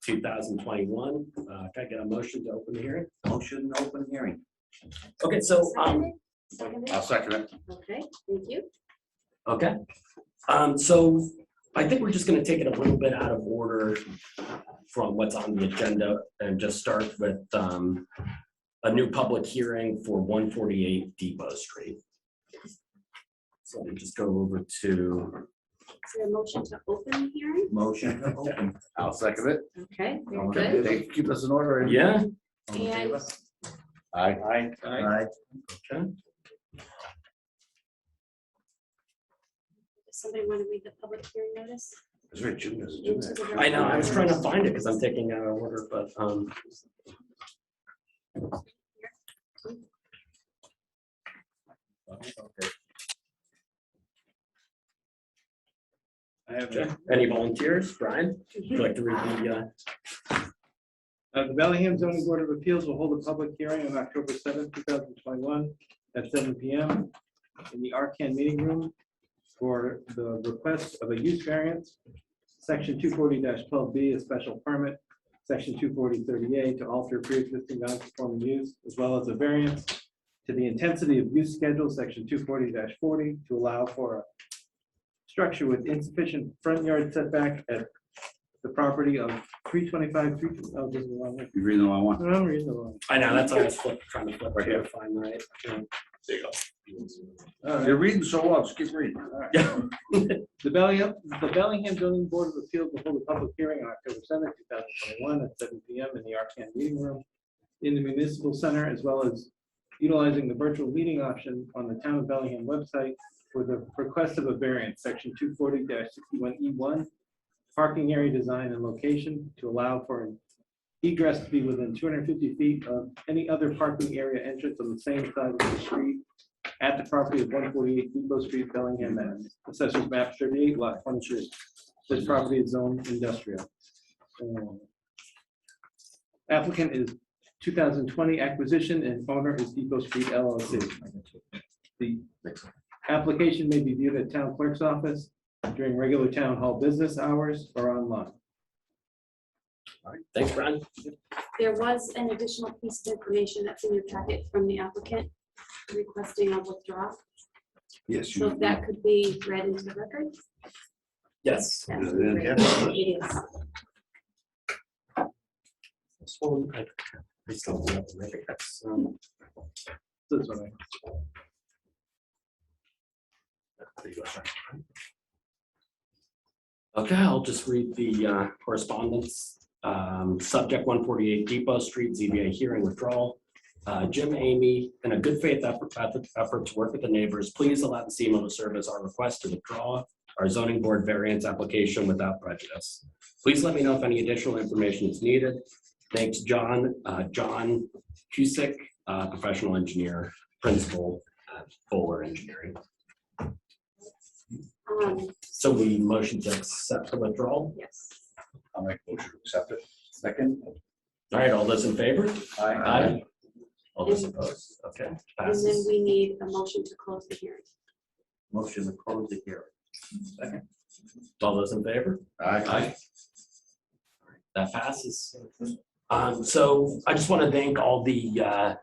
2021. Can I get a motion to open the hearing? Motion to open hearing. Okay, so Seconded? I'll second it. Okay, thank you. okay. So I think we're just going to take it a little bit out of order from what's on the agenda and just start with a new public hearing for 148 Depot Street. So let me just go over to, Is there a motion to open the hearing? Motion to open. I'll second it. Okay, very good. Keep us in order. yeah, All in And favor? Aye. Aye. Aye. okay. does somebody want to read the public hearing notice? Is there a June? There's a June Into the there. I know, I was trying to find it because I'm taking out of order, but Okay. I have okay. Any volunteers? Brian, would you like to read the, The Bellingham Zoning Board of Appeals will hold a public hearing on October 7th, 2021 at 7 p.m. in the Arcan meeting room for the request of a use variance, section 240-12B, a special permit, section 240-30A to alter pre-existing non-conforming use, as well as a variance to the intensity of use schedule, section 240-40, to allow for a structure with insufficient front yard setback at the property of 325, oh, this is the wrong one. You reading the wrong one? No, I'm reading the wrong. I know, that's why I was trying to flip Right here here. to find the right. There you go. All right. You're reading so well, just keep reading. Yeah. The Bellingham Zoning Board of Appeals will hold a public hearing on October 7th, 2021 at 7 p.m. in the Arcan meeting room in the municipal center, as well as utilizing the virtual meeting option on the Town of Bellingham website for the request of a variance, section 240-61E1, parking area design and location to allow for an egress to be within 250 feet of any other parking area entrance on the same side of the street at the property of 148 Depot Street, Bellingham, Mass. Assessors map 38, lot 23. This property is zoned industrial. Applicant is 2020 acquisition and owner is Depot Street LLC. The application may be viewed at town clerk's office during regular town hall business hours or online. All right, thanks, Brian. There was an additional piece of information that's in your packet from the applicant requesting a withdrawal. Yes, So if that could be read into the record. Yes. that would Is it be in great. here? It is. This one, I still don't have to make it. That's, This one, okay, I'll just read the correspondence. Subject 148 Depot Street, ZBA hearing withdrawal. Jim, Amy, in a good faith effort to work with the neighbors, please allow the CMO to serve as our request to withdraw our zoning board variance application without prejudice. Please let me know if any additional information is needed. Thanks, John. John Cusick, professional engineer, principal at Fuller Engineering. So we motion to accept the withdrawal. Yes. I'll make a motion to accept it. Second. All right, all those in favor? Aye. All those opposed? Okay, And then passes. we need a motion to close the hearing. Motion to close the hearing. Second. All those in favor? Aye. That passes. So I just want to thank all the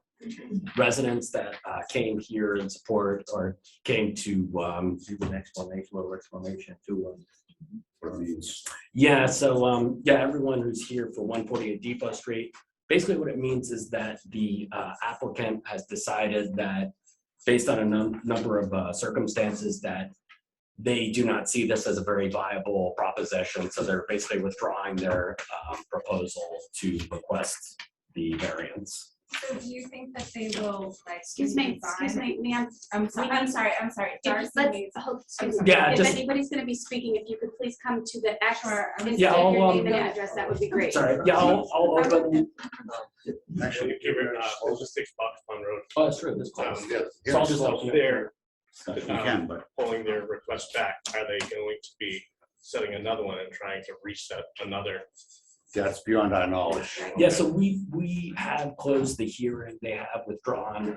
residents that came here in support or came to, Give an explanation, little explanation to what it means. yeah, so yeah, everyone who's here for 148 Depot Street. Basically what it means is that the applicant has decided that based on a number of circumstances that they do not see this as a very viable proposition. So they're basically withdrawing their proposal to request the variance. So do you think that they will like? Excuse me, ma'am. I'm sorry, I'm sorry. Darcy made- Excuse me. Yeah, If just- anybody's going to be speaking, if you could please come to the X. Sure, and Yeah, state I'll, your name and yeah. address, that would be great. Sorry, yeah, I'll open. Actually, Give it, there's a 6 Box Pond Road. Oh, that's true, this close. So I'll just open it. They're You can, but pulling their request back. Are they going to be setting another one and trying to reset another? that's beyond our knowledge. Yeah, so we have closed the hearing, they have withdrawn,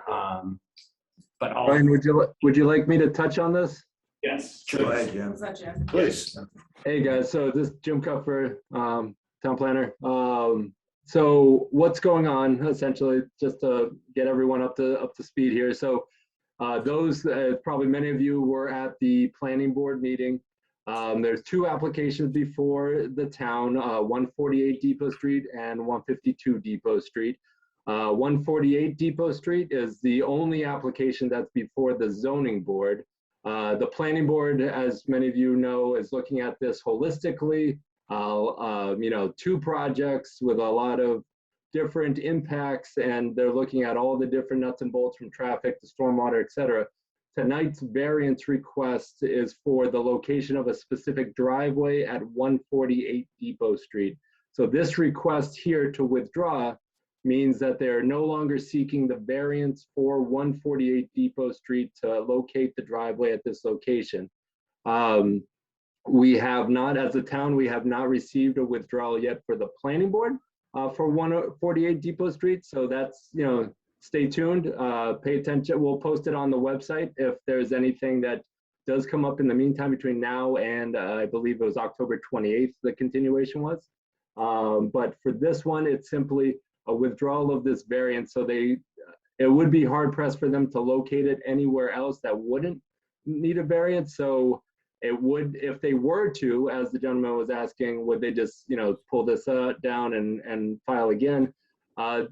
but I'll. Brian, would you like me to touch on this? Yes. Go ahead, Jim. Was that Jim? Please. Hey, guys, so this is Jim Cupfer, Town Town Planner. So what's going on essentially, just to get everyone up to speed here. So probably many of you were at the planning board meeting. There's two applications before the town, 148 Depot Street and 152 Depot Street. 148 Depot Street is the only application that's before the zoning board. The planning board, as many of you know, is looking at this holistically. Two projects with a lot of different impacts, and they're looking at all the different nuts and bolts from traffic to stormwater, et cetera. Tonight's variance request is for the location of a specific driveway at 148 Depot Street. So this request here to withdraw means that they're no longer seeking the variance for 148 Depot Street to locate the driveway at this location. We have not, as a town, we have not received a withdrawal yet for the planning board for 148 Depot Street. So that's, stay tuned, pay attention. We'll post it on the website if there's anything that does come up in the meantime between now and I believe it was October 28th, the continuation was. But for this one, it's simply a withdrawal of this variance. So it would be hard pressed for them to locate it anywhere else that wouldn't need a variance. So it would, if they were to, as the gentleman was asking, would they just, pull this down and file again?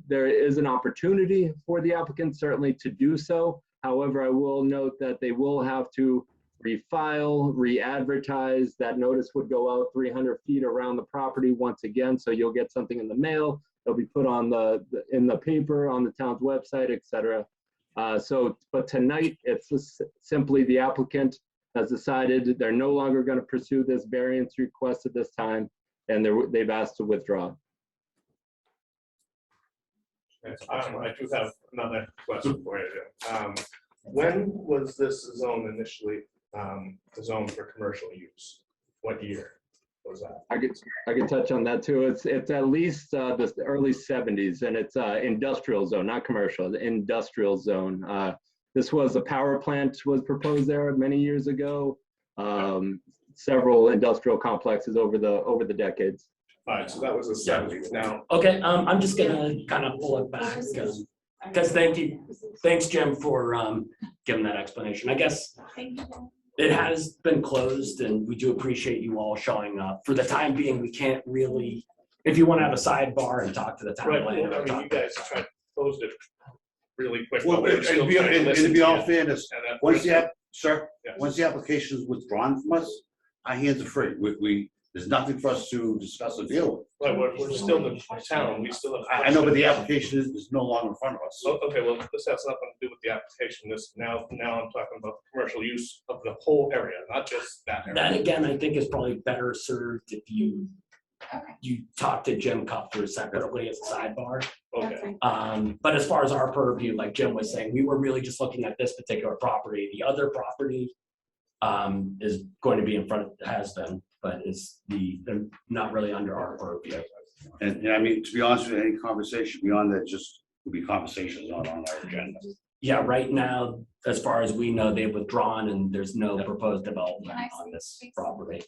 There is an opportunity for the applicant certainly to do so. However, I will note that they will have to refile, re-advertise. That notice would go out 300 feet around the property once again. So you'll get something in the mail. It'll be put on in the paper, on the town's website, et cetera. But tonight, it's just simply the applicant has decided they're no longer going to pursue this variance request at this time, and they've asked to withdraw. Yes, I do have another question for you. When was this zone initially zoned for commercial use? What year was that? I could touch on that too. It's at least the early 70s, and it's industrial zone, not commercial. The industrial zone. This was a power plant was proposed there many years ago. Several industrial complexes over the decades. All right, so that was the 70s. Now, Okay, I'm just gonna kind of pull it back because thanks Jim for giving that explanation. I guess it has been closed and we do appreciate you all showing up. For the time being, we can't really, if you want to have a sidebar and talk to the town right, planner. well, I mean, you guys tried to close it really quick. Well, but we're still trying to and listen to be to all you. fairness, And that- once Yeah. the application is withdrawn from us, our hands are free. There's nothing for us to discuss or deal with. Right, we're still the town, we still have. I know, but the application is no longer in front of us. Oh, okay, well, this has nothing to do with the application. Now I'm talking about commercial use of the whole area, not just that area. That again, I think is probably better served if you talk to Jim Cuthbert separately as a sidebar. Okay, But as far as our purview, like Jim was saying, we were really just looking at this particular property. The other property is going to be in front of, has been, but they're not really under our purview. And I mean, to be honest with you, any conversation beyond that just would be conversations not on our agenda. Yeah, right now, as far as we know, they've withdrawn and there's no proposed development on this property.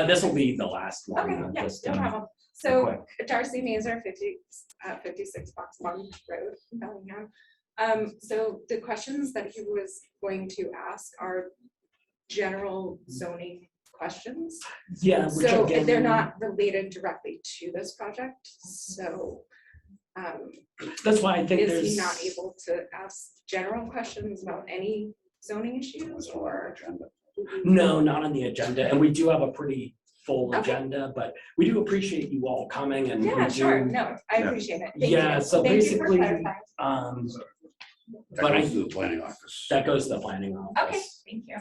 This will be the last one. Okay, yeah, just, no problem. So Darcy Mazer, 56 Foxmont Road, Bellingham. So the questions that he was going to ask are general zoning questions. Yeah, which So again, they're not related directly to this project, so that's why I think is there's he not able to ask general questions about any zoning issues or? no, not on the agenda, and we do have a pretty full Okay. agenda, but we do appreciate you all coming and we Yeah, do- sure, no, I appreciate it. Thank Yeah, you. so Thank you for basically, clarifying. That But goes to the planning office. that goes to the planning office. Okay, thank you.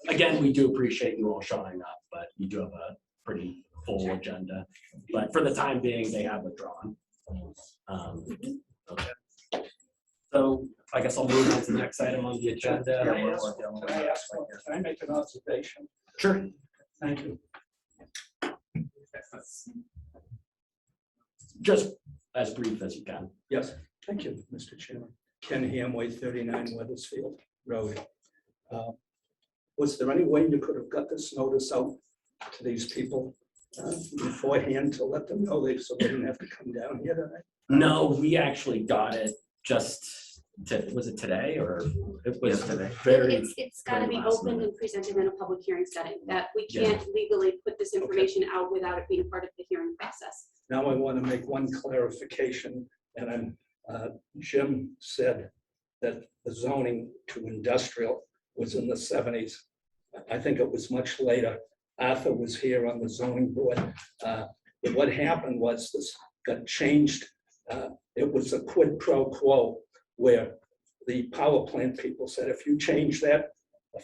Again, we do appreciate you all showing up, but you do have a pretty full agenda. But for the time being, they have withdrawn. Okay. So I guess I'll move on to the next item on the agenda. Can I make an observation? Sure. Thank you. Just as brief as you can. Yes, thank you, Mr. Chairman. Ken Hamway, 39 Weathersfield Road. Was there any way you could have got this notice out to these people beforehand to let them know so they didn't have to come down here tonight? No, we actually got it just, was it today or it was Yesterday. very, It's gotta be very last opened minute. and presented in a public hearing setting, that we Yeah. can't legally put this information out without it being part of the hearing process. Now I want to make one clarification, and Jim said that the zoning to industrial was in the 70s. I think it was much later. Arthur was here on the zoning board. But what happened was this got changed. It was a quid pro quo where the power plant people said, if you change that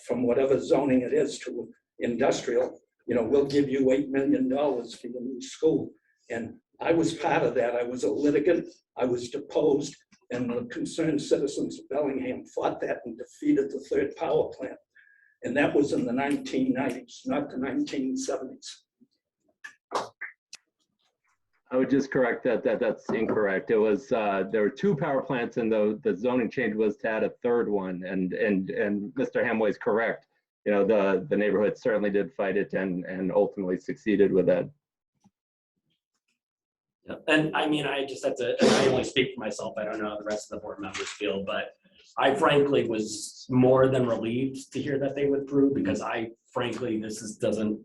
from whatever zoning it is to industrial, we'll give you $8 million for your new school. And I was part of that. I was a litigant. I was deposed, and the concerned citizens of Bellingham fought that and defeated the third power plant. And that was in the 1990s, not the 1970s. I would just correct that's incorrect. It was, there were 2 power plants and the zoning change was to add a 3rd one. And Mr. Hamway is correct. The neighborhood certainly did fight it and ultimately succeeded with that. Yeah. And I mean, I just have to, I only speak for myself. I don't know how the rest of the board members feel, but I frankly was more than relieved to hear that they withdrew, because I frankly, doesn't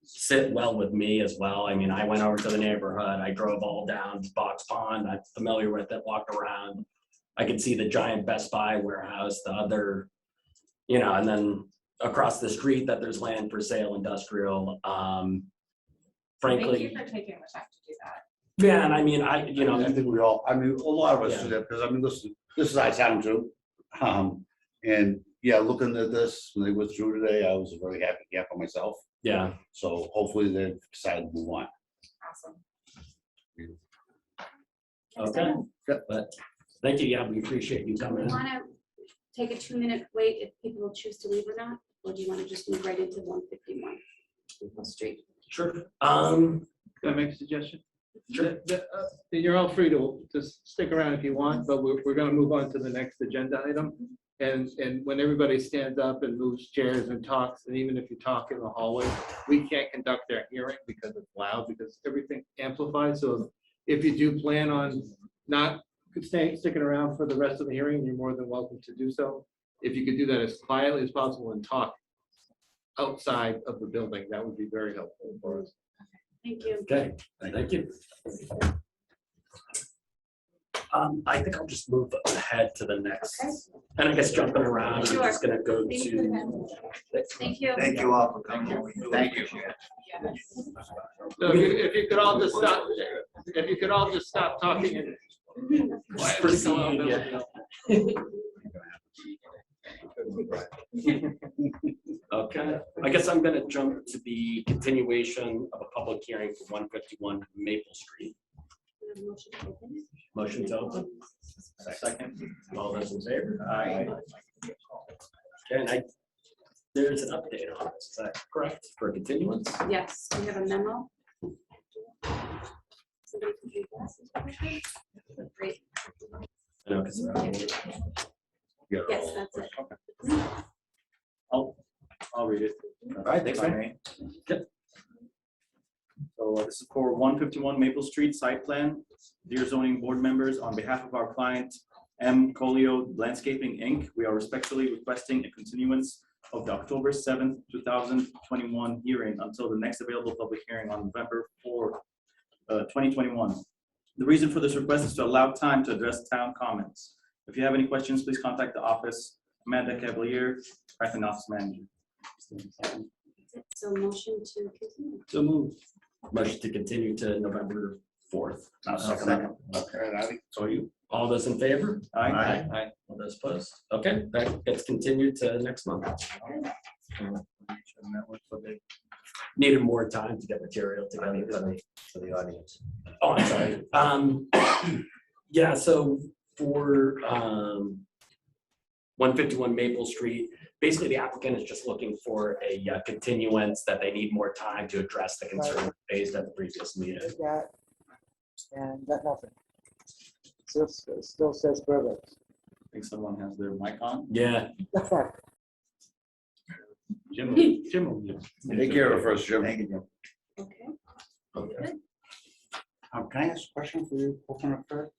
sit well with me as well. I mean, I went over to the neighborhood, I drove all down Box Pond, I'm familiar with it, walked around. I could see the giant Best Buy warehouse, the other, and then across the street that there's land for sale, industrial. Frankly. Thank you for taking the time to do that. Yeah, and I mean, I think we all, a lot of us do that, because listen, this is our town too. And yeah, looking at this, when they withdrew today, I was very happy for myself. yeah. So hopefully they've decided to move on. Awesome. Okay, but thank you. Yeah, we appreciate you Do coming you in. want to take a 2-minute wait if people will choose to leave or not? Or do you want to just move right into 151 Maple Street? Sure. Can I make a suggestion? Sure. You're all free to just stick around if you want, but we're going to move on to the next agenda item. And when everybody stands up and moves chairs and talks, and even if you talk in the hallway, we can't conduct their hearing because it's loud, because everything amplifies. So if you do plan on not sticking around for the rest of the hearing, you're more than welcome to do so. If you could do that as quietly as possible and talk outside of the building, that would be very helpful for us. Thank you. Okay, thank you. I think I'll just move ahead to the next, Okay. and I guess jumping around, I'm just gonna go Thank to. you. Thank you. Thank you all for coming. Thank you. So if you could all just stop, if you could all just stop talking and quietly go out of the building. Okay, I guess I'm gonna jump to the continuation of a public hearing for 151 Maple Street. Motion to open. Second. All those in favor? Aye. Okay, and there's an update on this, is that correct, for a continuance? Yes, we have a memo. Somebody can read that. Great. I know, because Yes, that's it. I'll read it. All right, thanks, man. So this is for 151 Maple Street site plan. Dear zoning board members, on behalf of our client, M. Colio Landscaping, Inc., we are respectfully requesting a continuance of the October 7th, 2021 hearing until the next available public hearing on November 4, 2021. The reason for this request is to allow time to address town comments. If you have any questions, please contact the office. Amanda Cavalier, Python Office Manager. So motion to continue. So move. Motion to continue to November 4th. Second. Okay, so you. All those in favor? Aye. Aye. All those opposed? Okay, that gets continued to next month. Needed more time to get material together for the audience. Oh, I'm sorry. Yeah, so for 151 Maple Street, basically the applicant is just looking for a continuance that they need more time to address the concern raised at the previous meeting. That, and that nothing. Still says perfect. I think someone has their mic on. Yeah, That's right. Jim. Take care of it first, Jim. Okay. Okay. Can I ask a question for you, Alderman Fair?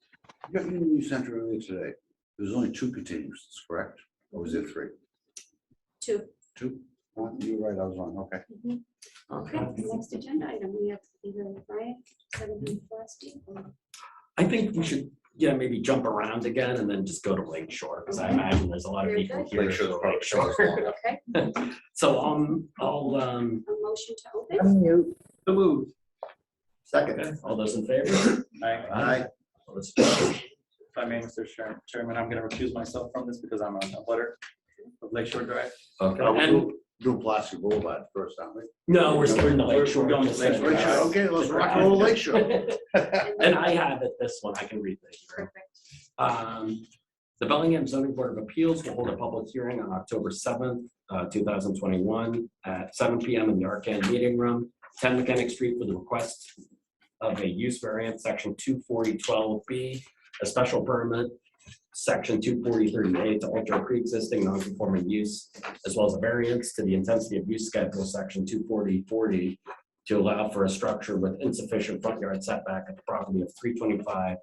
You got you sent earlier today. There's only 2 continuances, correct? Or was there 3? 2. 2? Oh, you're right, I was wrong, okay. Okay, next agenda item, we have either Brian, 7 Plastic, or I think we should, maybe jump around again and then just go to Lake Shore, because I imagine there's a lot of Very people good. here. Lake Shore's for probably Lake Shore. okay, So I'll, a motion to open. Unmute. The move. second, all those in favor? Aye. All those opposed? If I may, Mr. Chairman, I'm going to recuse myself from this because I'm a butter of Lakeshore Drive. Okay, We'll and do Plastic Boulevard first, aren't we? no, we're still in the Lake We're Shore. going to Lake Shore. Lake Shore, okay, let's rock and roll Lake Shore. And I have it, this one, I can read this. Perfect. The Bellingham Zoning Board of Appeals will hold a public hearing on October 7th, 2021 at 7 PM in the Arcan Meeting Room, 10 Mechanic Street, for the request of a use variance, section 240-12B, a special permit, section 240-38, to alter a pre-existing non-conforming use, as well as a variance to the intensity of use schedule, section 240-40, to allow for a structure with insufficient front yard setback at the property of 325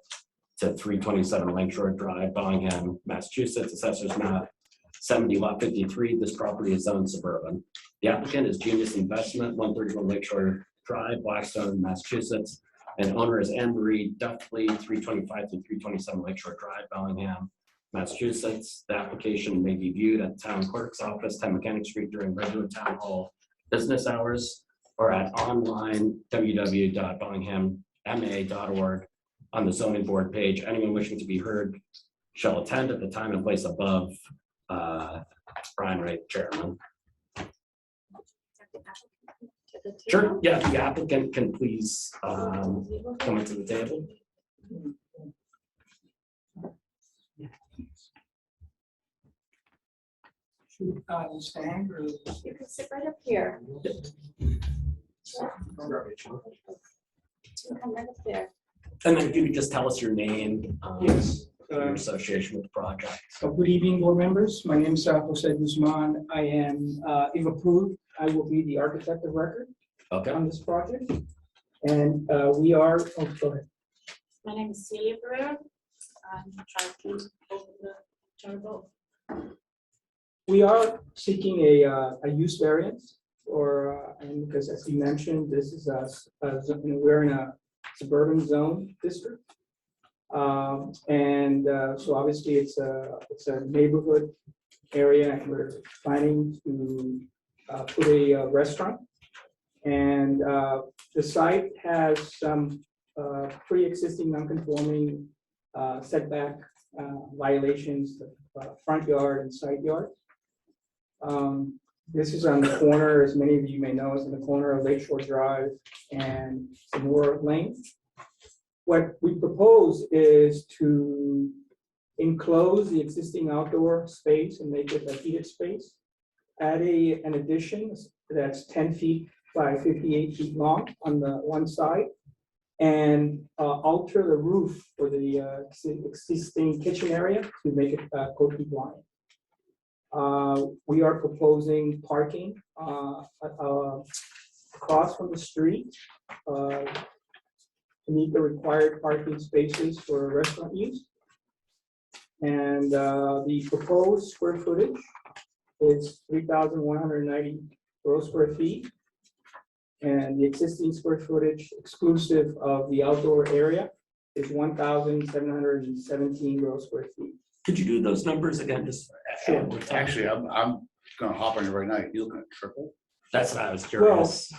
to 327 Lakeshore Drive, Bellingham, Massachusetts, assessors map 70 lot 53. This property is zoned suburban. The applicant is Genius Investment, 131 Lakeshore Drive, Blackstone, Massachusetts. And owner is Anne Marie Duffley, 325 to 327 Lakeshore Drive, Bellingham, Massachusetts. The application may be viewed at Town Clerk's Office, 10 Mechanic Street, during regular town hall business hours, or at online www.bellinghamma.org on the zoning board page. Anyone wishing to be heard shall attend at the time and place above. Brian Wright, Chairman. Sure, yeah, the applicant can please come into the table. Stand or? You can sit right up here. Come right up there. And then if you could just tell us your name, Yes. your association with the project. Good evening, board members. My name is Jose Guzman. I am, if approved, I will be the architect of record Okay, on this project. And we are, oh, go ahead. My name is Celia Pereira. I'm trying to open the turbo. We are seeking a use variance or, and because as you mentioned, this is we're in a suburban zone district. So obviously it's a neighborhood area and we're planning to put a restaurant. And the site has some pre-existing non-conforming setback violations, front yard and side yard. This is on the corner, as many of you may know, is in the corner of Lakeshore Drive and Senora Lane. What we propose is to enclose the existing outdoor space and make it a heated space. Add an addition that's 10 feet by 58 feet long on the one side, and alter the roof for the existing kitchen area to make it code compliant. We are proposing parking across from the street to meet the required parking spaces for restaurant use. And the proposed square footage is 3,190 gross square feet. And the existing square footage exclusive of the outdoor area is 1,717 gross square feet. could you do those numbers again? Just Sure. Actually, I'm gonna hop on it right now. You're looking at triple? That's what I was curious.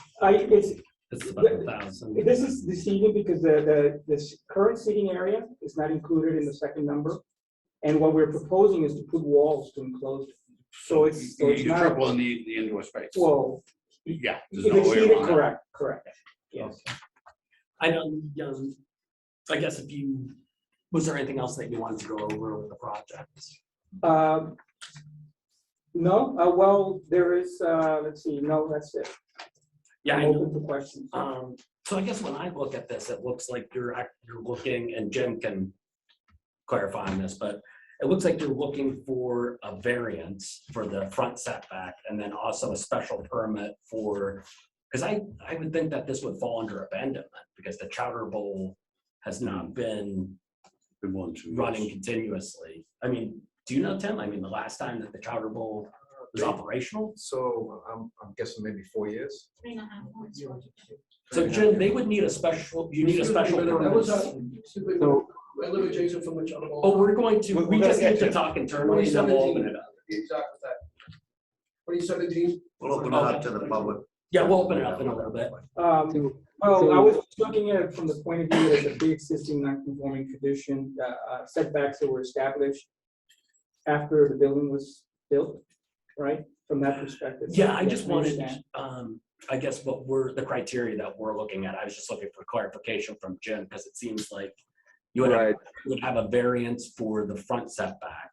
It's about 1,000. This is deceiving because this current seating area is not included in the second number. And what we're proposing is to put walls to enclose it. So it's You not, triple in the indoor space. well, Yeah. if There's no it's way heated, around that. correct, yes. I know, I guess was there anything else that you wanted to go over with the project? No, well, there is, let's see, no, that's it. Yeah, I'm I know. open to questions. So I guess when I look at this, it looks like you're looking, and Jim can clarify on this, but it looks like you're looking for a variance for the front setback and then also a special permit for because I would think that this would fall under abandonment because the Chowder Bowl has not been Been 1, 2 years. running continuously. I mean, do you know, Tim? I mean, the last time that the Chowder Bowl was operational? So I'm guessing maybe 4 years. 3.5 months. So Jim, they would need a special, you need a special. That was, So- I live with Jason from the Chowder Bowl. Oh, we're going to, We're we gonna just get need to you. talk internally and then we'll open it up. Exactly that. 2017. We'll open it up to the public. Yeah, we'll open it up in a little bit. Well, I was looking at it from the point of view that the pre-existing non-conforming condition setbacks that were established after the building was built, right? From that perspective. Yeah, I just wanted, understand. I guess what we're, the criteria that we're looking at, I was just looking for clarification from Jim, because it seems like you Right. would have a variance for the front setback.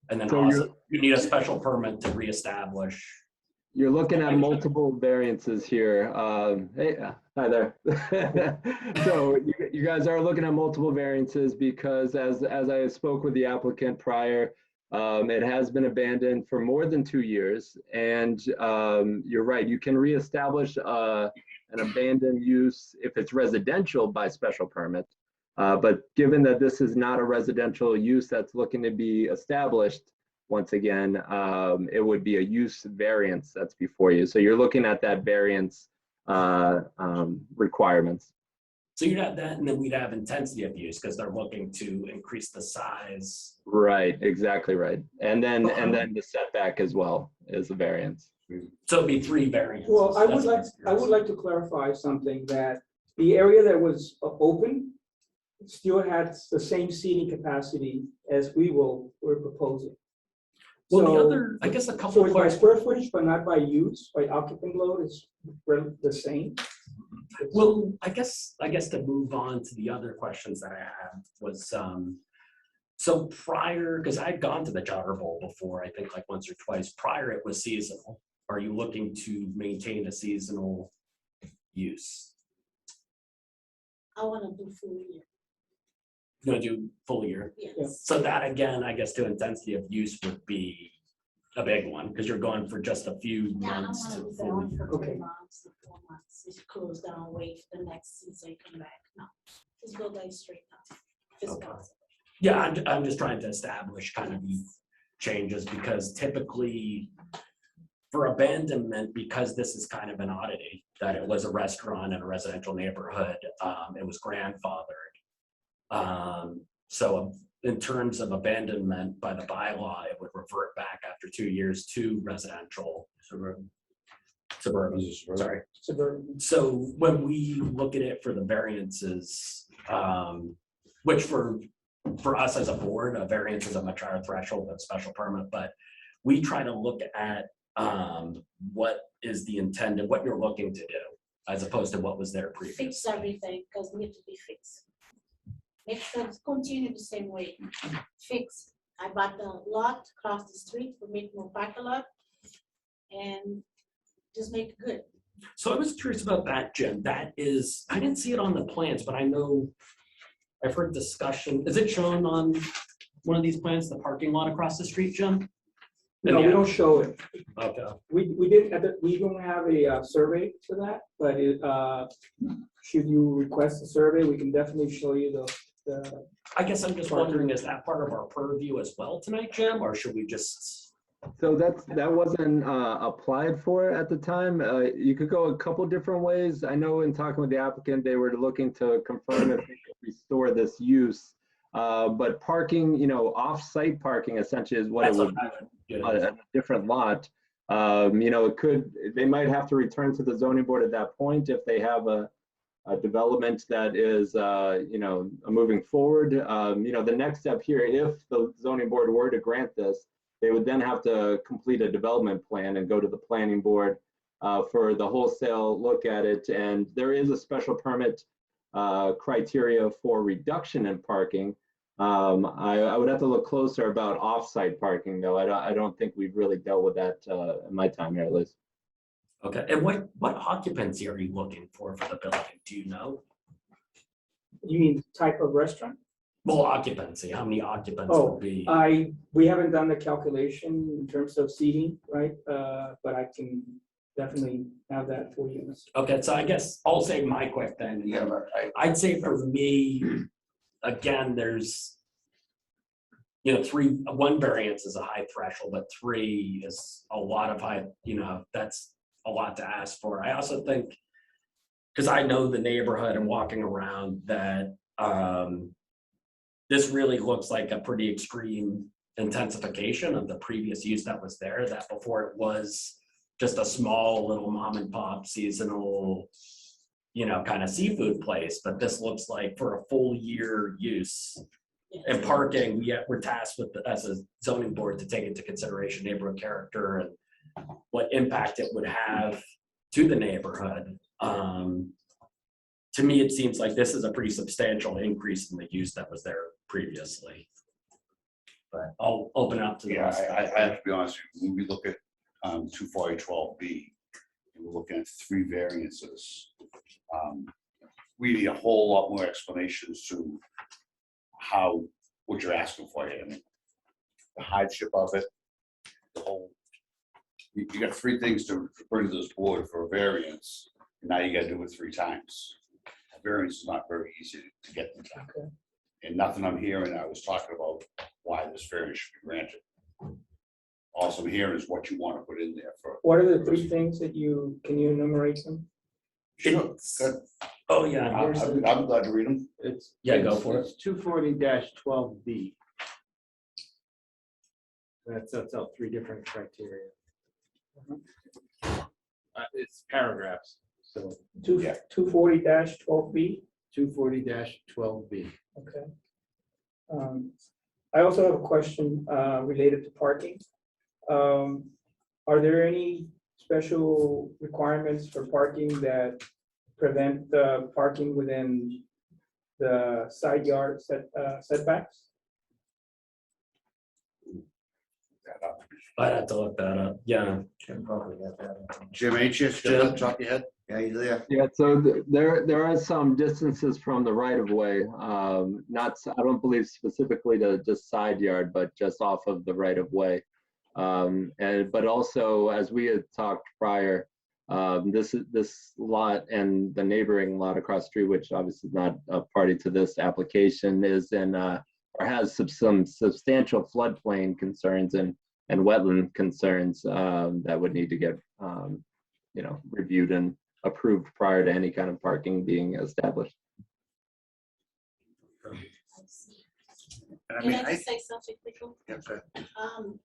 And then So also, you need a special permit to reestablish. You're looking at multiple variances here. Hey, hi there. So you guys are looking at multiple variances because as I spoke with the applicant prior, it has been abandoned for more than 2 years. And you're right, you can reestablish an abandoned use if it's residential by special permit. But given that this is not a residential use that's looking to be established, once again, it would be a use variance that's before you. So you're looking at that variance requirements. So you'd have that, and then we'd have intensity of use, because they're looking to increase the size. Right, exactly right. And then the setback as well is a variance. So it'd be 3 variants. Well, I would like to clarify something, that the area that was open still had the same seating capacity as we're proposing. Well, the So- other, I guess a couple So of it's by questions. square footage, but not by use, by occupant load is the same? Well, I guess to move on to the other questions that I had was, so prior, because I'd gone to the Chowder Bowl before, I think like once or twice, prior it was seasonal. Are you looking to maintain a seasonal use? I want to do full year. You're gonna do full year? Yes. So that again, I guess to intensity of use would be a big one, because you're going for just a few Yeah, I don't months want to to do full that one year. for Okay. 3 months, to 4 months. It's closed down, wait for the next season, come back. No, just go guys straight now. If it's Okay. possible. Yeah, I'm just trying to establish kind of these changes, because typically for abandonment, because this is kind of an oddity, that it was a restaurant in a residential neighborhood, it was grandfathered. So in terms of abandonment by the bylaw, it would revert back after 2 years to residential. Suburban, sorry. Suburban. So when we look at it for the variances, which for us as a board, a variance is a much higher threshold than a special permit, but we try to look at what is the intended, what you're looking to do, as opposed to what was there previously. Fix everything, because need to be fixed. Make things continue the same way. Fix. I bought the lot across the street, we make more parking lot, and just make it good. So I was curious about that, Jim. That is, I didn't see it on the plans, but I know I've heard discussion. Is it shown on one of these plans, the parking lot across the street, Jim? No, we don't show it. Okay. We don't have a survey for that, but should you request a survey, we can definitely show you the I guess I'm just wondering, is that part of our purview as well tonight, Jim, or should we just? So that wasn't applied for at the time. You could go a couple different ways. I know in talking with the applicant, they were looking to confirm if they could restore this use. But parking, off-site parking essentially is what it would be, a different lot. They might have to return to the zoning board at that point if they have a development that is, moving forward. The next step here, if the zoning board were to grant this, they would then have to complete a development plan and go to the planning board for the wholesale look at it. And there is a special permit criteria for reduction in parking. I would have to look closer about off-site parking, though. I don't think we've really dealt with that in my time here, at least. Okay, and what occupancy are you looking for the building? Do you know? You mean type of restaurant? Well, occupancy, how many occupants Oh, would be? we haven't done the calculation in terms of seating, right? But I can definitely have that for you. Okay, so I guess I'll say my quick thing. Yeah, but I'd say for me, again, there's, you know, one variance is a high threshold, but 3 is a lot of high, you know, that's a lot to ask for. I also think, because I know the neighborhood and walking around, that this really looks like a pretty extreme intensification of the previous use that was there, that before it was just a small little mom and pop seasonal, you know, kind of seafood place. But this looks like for a full year use and parking, we're tasked with, as a zoning board, to take into consideration neighborhood character and what impact it would have to the neighborhood. To me, it seems like this is a pretty substantial increase in the use that was there previously. But I'll open up to the Yeah, rest. I have to be honest with you, when we look at 24012B, and we're looking at 3 variances, we need a whole lot more explanations to what you're asking for here. I mean, the hardship of it, the whole, you got 3 things to bring to this board for a variance, and now you gotta do it 3 times. A variance is not very easy to get them done. Okay. And nothing I'm hearing, I was talking about why this variance should be granted. Also here is what you want to put in there for. What are the 3 things that can you enumerate them? Sure, It's- good. Oh, yeah. I'm glad to read them. It's. Yeah, go for it. It's 240-12B. That sets out 3 different criteria. It's paragraphs, so 240-12B. 240-12B. Okay. I also have a question related to parking. Are there any special requirements for parking that prevent parking within the side yard setbacks? I'd have to look that up. Yeah. Jim, ain't you? Still at the top of your head? Yeah, you there? Yeah, so there are some distances from the right of way, I don't believe specifically to just side yard, but just off of the right of way. But also, as we had talked prior, this lot and the neighboring lot across the street, which obviously is not a party to this application, is in or has some substantial floodplain concerns and wetland concerns that would need to get reviewed and approved prior to any kind of parking being established. I Can mean, I just say something quickly?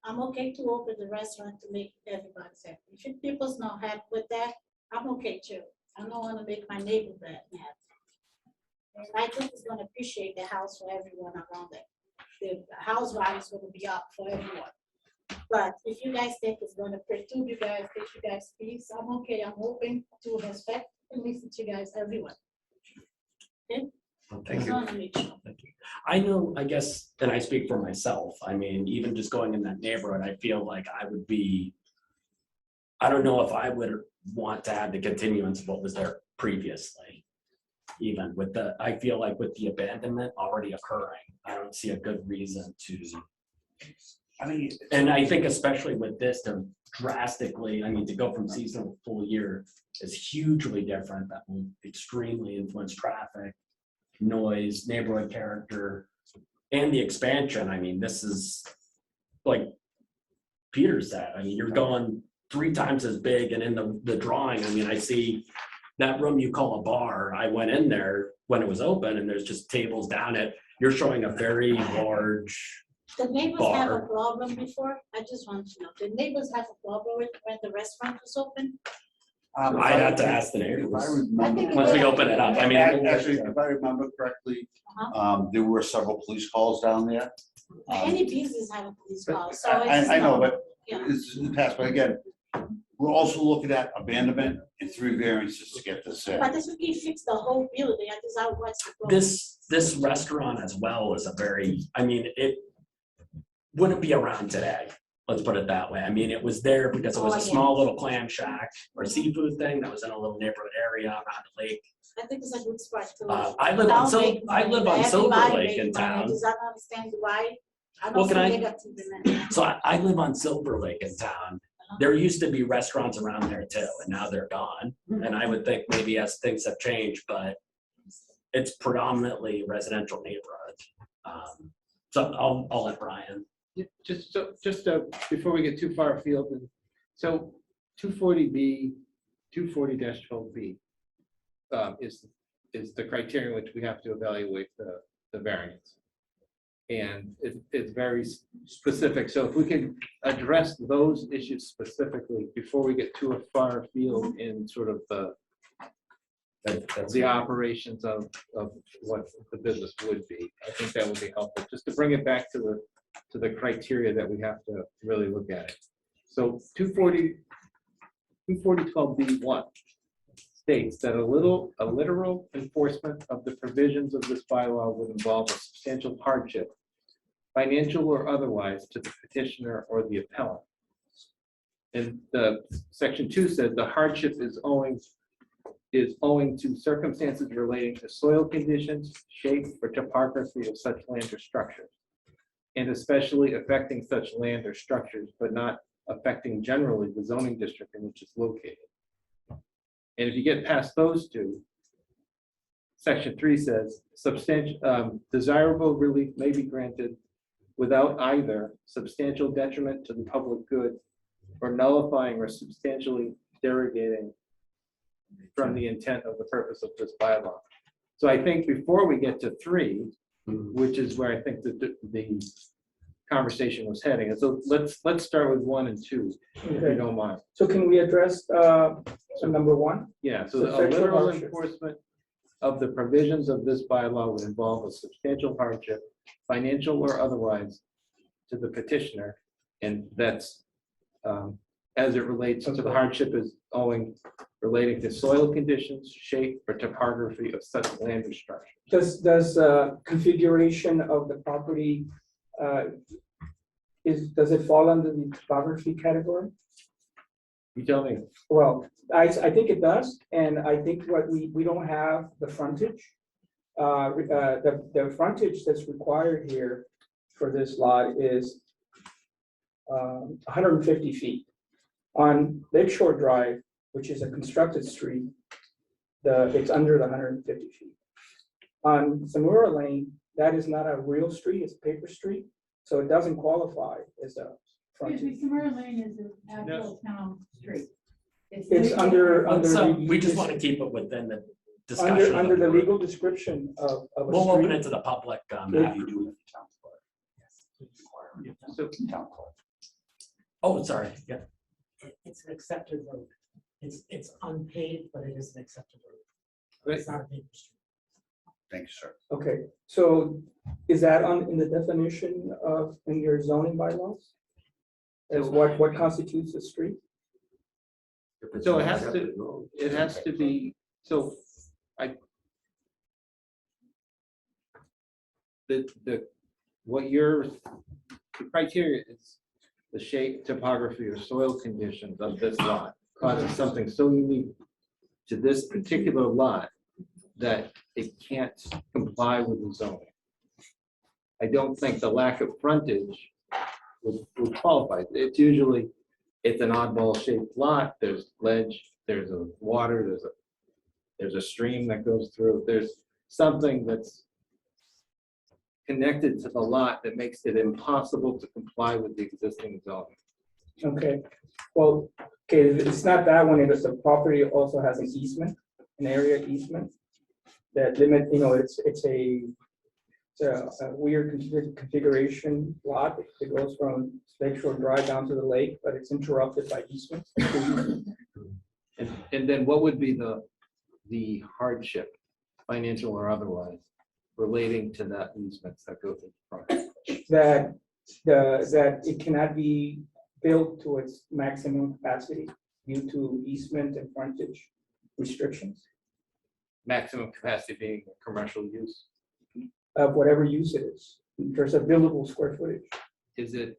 I'm okay to open the restaurant to make everybody happy. If people's not happy with that, I'm okay too. I don't want to make my neighbor bad happy. And I think it's going to appreciate the house for everyone around it. The house value is going to be up for everyone. But if you guys think it's going to perturb you guys, take you guys peace, I'm okay. I'm open to respect and listen to you guys, everyone. Okay? Thank Just you. wanna make sure. Thank you. I know, I guess, and I speak for myself. I mean, even just going in that neighborhood, I feel like I don't know if I would want to have the continuance of what was there previously. Even with I feel like with the abandonment already occurring, I don't see a good reason to. I mean, And I think especially with this, to drastically, to go from seasonal to full year is hugely different. That will extremely influence traffic, noise, neighborhood character, and the expansion. This is like Peter said, you're going 3 times as big, and in the drawing, I see that room you call a bar. I went in there when it was open, and there's just tables down it. You're showing a very large. The neighbors have a bar. problem before. I just want to know, the neighbors have a problem with when the restaurant was open? I'd have to ask the neighbors. If I remember- Once we open it up, Actually, if I remember correctly, there were several police calls down there. Any business have a police call, so I it's. know, not- but yeah. it's in the past, but again, we're also looking at abandonment and 3 variances to get this in. But this would be fix the whole building, I just, what's the problem? This restaurant as well is it wouldn't be around today. Let's put it that way. It was there because it was Oh, a yeah. small little clam shack or seafood thing that was in a little neighborhood area around the lake. I think it's a good spot to. I live on Silver Everybody Lake in make money. I town. just don't understand why. I Well, don't can see I- negative in it. So I live on Silver Lake in town, there used to be restaurants around there too, and now they're gone. And I would think maybe as things have changed, but it's predominantly residential neighborhood. So I'll let Brian. Yeah, just before we get too far afield, so 240B, 240-12B is the criteria which we have to evaluate the variance. And it's very specific. So if we can address those issues specifically before we get too far afield in sort of the operations of what the business would be, I think that would be helpful, just to bring it back to the criteria that we have to really look at it. So 240-12B1 states that a literal enforcement of the provisions of this bylaw would involve a substantial hardship, financial or otherwise, to the petitioner or the appellant. And the section 2 says the hardship is owing to circumstances relating to soil conditions, shape, or topography of such land or structures, and especially affecting such land or structures, but not affecting generally the zoning district in which it's located. And if you get past those two, section 3 says substantial desirable relief may be granted without either substantial detriment to the public good or nullifying or substantially derogating from the intent of the purpose of this bylaw. So I think before we get to 3, which is where I think the conversation was heading, and so let's start with 1 and 2, if you don't mind. So can we address number 1? Yeah, so a Substantial literal hardship. enforcement of the provisions of this bylaw would involve a substantial hardship, financial or otherwise, to the petitioner, and that's as it relates to the hardship is relating to soil conditions, shape, or topography of such land or structure. Does configuration of the property does it fall under the topography category? You tell me. Well, I think it does, and I think what we don't have the frontage. The frontage that's required here for this lot is 150 feet. On Lakeshore Drive, which is a constructed street, it's under the 150 feet. On Samura Lane, that is not a real street, it's a paper street, so it doesn't qualify as a frontage. Samara Lane is an actual town street. It's under. We just want to keep it within the discussion. Under the legal description of a We'll open street. it to the public. Yeah. So, Oh, sorry. Yeah. It's an accepted road. It's unpaved, but it is an accepted road. Right. It's not a paper street. Thank you, sir. Okay, so is that in the definition of, in your zoning bylaws? As what constitutes a street? so it has to be, so what the criteria is the shape, topography, or soil conditions of this lot causes something so unique to this particular lot that it can't comply with the zoning. I don't think the lack of frontage would qualify. It's usually, it's an oddball shaped lot, there's ledge, there's a water, there's a stream that goes through, there's something that's connected to the lot that makes it impossible to comply with the existing zoning. Okay, well, okay, it's not that one, it's the property also has an easement, an area easement. That limit, it's a weird configuration lot. It goes from Lakeshore Drive down to the lake, but it's interrupted by easements. And then what would be the hardship, financial or otherwise, relating to that easements that go through the front? That it cannot be built to its maximum capacity due to easement and frontage restrictions Maximum capacity being commercial use. of whatever use it is. There's a buildable square footage. Is it,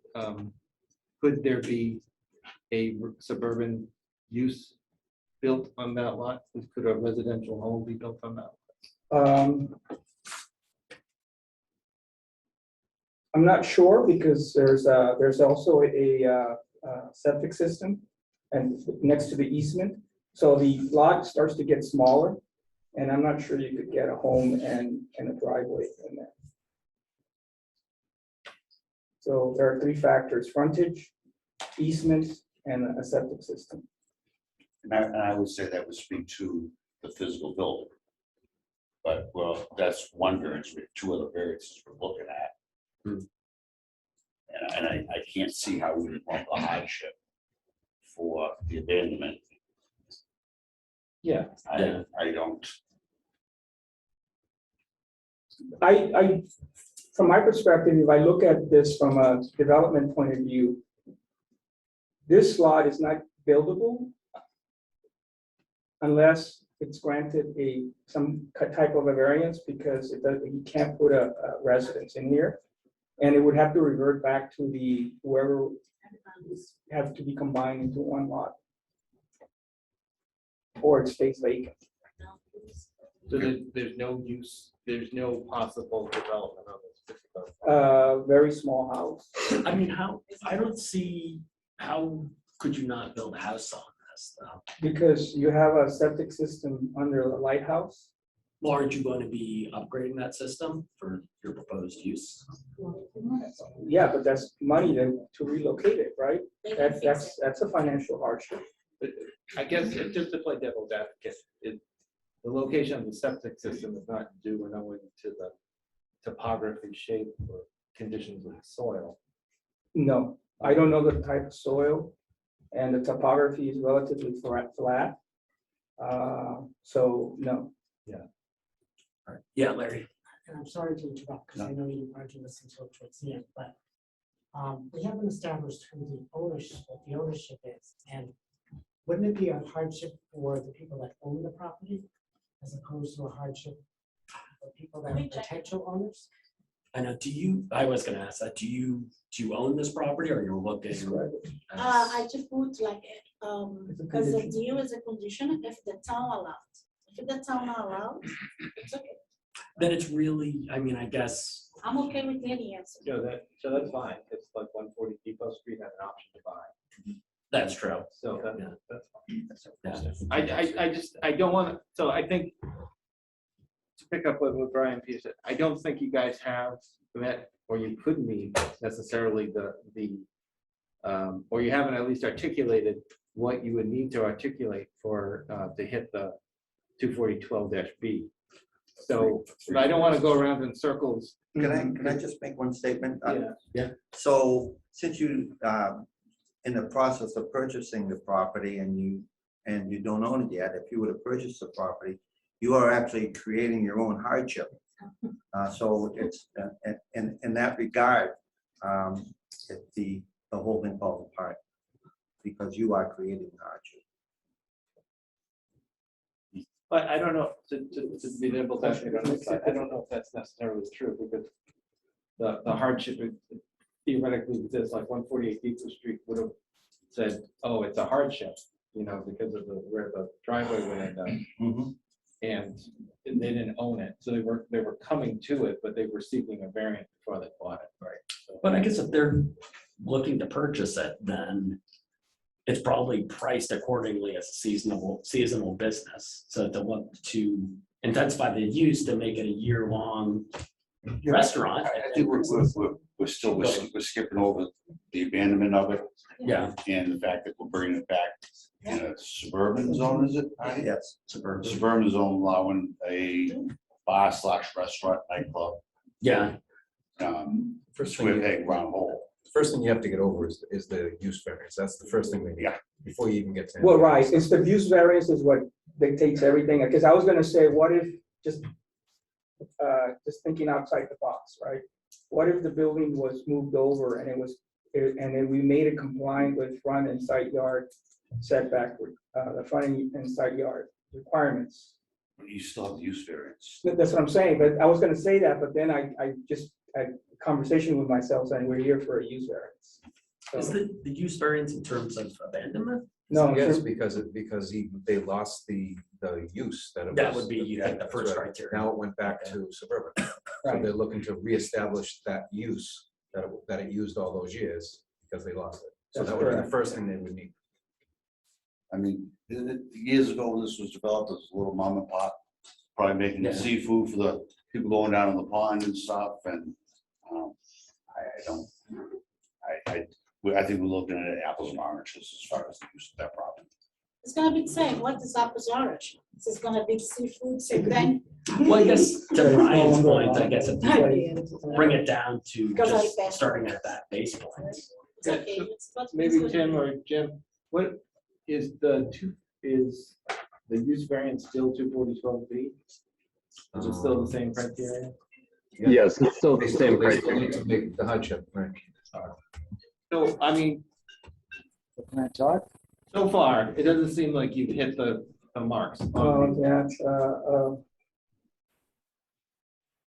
could there be a suburban use built on that lot? Could a residential home be built on that? I'm not sure because there's also a septic system and next to the easement. So the lot starts to get smaller, and I'm not sure you could get a home and a driveway in there. So there are three factors: frontage, easement, and a septic system. And I would say that would speak to the physical building. But, well, that's one variance, we have two other variances we're looking at. And I can't see how we would want the hardship for the abandonment. Yeah. I don't. From my perspective, if I look at this from a development point of view, this lot is not buildable unless it's granted some type of a variance, because you can't put a residence in here. And it would have to revert back to whoever have to be combined into one lot. Or it stays vacant. So there's no use, there's no possible development on this particular. Very small house. I mean, I don't see, how could you not build a house on this though? Because you have a septic system under the lighthouse. Well, aren't you going to be upgrading that system for your proposed use? Yeah, but that's money to relocate it, right? That's a financial hardship. I guess, just to play devil's advocate, the location of the septic system is not due or owing to the topography, shape, or conditions of the soil. No, I don't know the type of soil, and the topography is relatively flat. So, no. Yeah, Larry. And I'm sorry to interrupt, because I know you aren't to listen to it towards the end, but we haven't established who the ownership is. And wouldn't it be a hardship for the people that own the property as opposed to a hardship for people that are potential owners? I know, I was gonna ask that, do you own this property or you're looking? I just put like, because the deal is a condition if the town allows. If the town not allows, it's okay. Then it's really, I mean, I guess. I'm okay with any answer. So that's fine. It's like 140 Depot Street has an option to buy. That's true. So Yeah. that's fine. Yeah. I don't want to, so I think to pick up what Brian P said, I don't think you guys have met, or you could meet necessarily or you haven't at least articulated what you would need to articulate for, to hit the 240-12-B. So, but I don't want to go around in circles. Can I just make one statement? Yeah. So since you, in the process of purchasing the property and you don't own it yet, if you were to purchase the property, you are actually creating your own hardship. So it's, in that regard, the whole thing falls apart because you are creating hardship. But I don't know, to be able to, I don't know if that's necessarily true, because the hardship theoretically exists, like 148 Depot Street would have said, oh, it's a hardship, because of where the driveway would end up. And they didn't own it, so they were coming to it, but they were seeking a variant before they bought it. Right. So, But I guess if they're looking to purchase it, then it's probably priced accordingly as a seasonal business. So to look to intensify the use to make it a year-long restaurant. I think we're skipping over the abandonment of it. Yeah. And the fact that we're bringing it back in a suburban zone, is it? Yes. Suburban zone allowing a bar/restaurant nightclub. Yeah. Square peg, round hole. First thing you have to get over is the use variance. That's the first thing we need before you even get to. Well, right, it's the use variance is what dictates everything, because I was gonna say, what if, just thinking outside the box, right? What if the building was moved over and then we made it compliant with front and side yard setback, the front and side yard requirements? You still have the use variance. That's what I'm saying, but I was gonna say that, but then I just had a conversation with myself saying, we're here for a use variance. Is the use variance in terms of abandonment? No, Yes, because they lost the use that it was. That would be the first criteria. Now it went back to suburban. So Right. they're looking to reestablish that use that it used all those years because they lost it. So that would be the first thing they would need. I mean, years ago, when this was developed, it was a little mom and pop, probably making the Yeah. seafood for the people going down in the pond and stuff, and I think we're looking at apples and oranges as far as the use of that property. It's gonna be the same. What is apples and orange? This is gonna be seafood, same thing. Well, I guess to Ryan's point, I guess if you bring it down to Because I just passed starting it. at that base point. It's okay. It's what- Maybe it's Tim good. or Jim, what is is the use variance still 240-12B? Is it still the same criteria? Yes, it's still the They same still criteria. need to make the hardship, right? So, I mean, so far, it doesn't seem like you've hit the marks. Oh, yeah,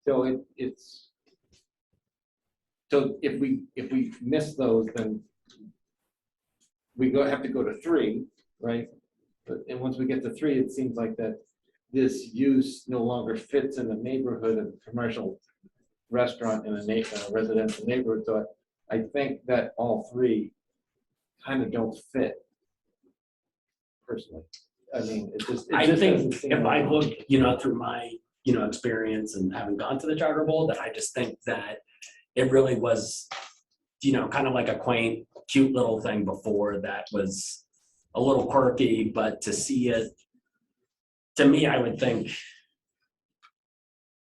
So it's, so if we miss those, then we have to go to 3, right? And once we get to 3, it seems like that this use no longer fits in the neighborhood of a commercial restaurant in a residential neighborhood. So I think that all 3 kind of don't fit personally. I mean, it just I think doesn't seem if I like- look, through my, experience and having gone to the Charter Bowl, that I just think that it really was, kind of like a quaint, cute little thing before that was a little quirky, but to see it, to me, I would think,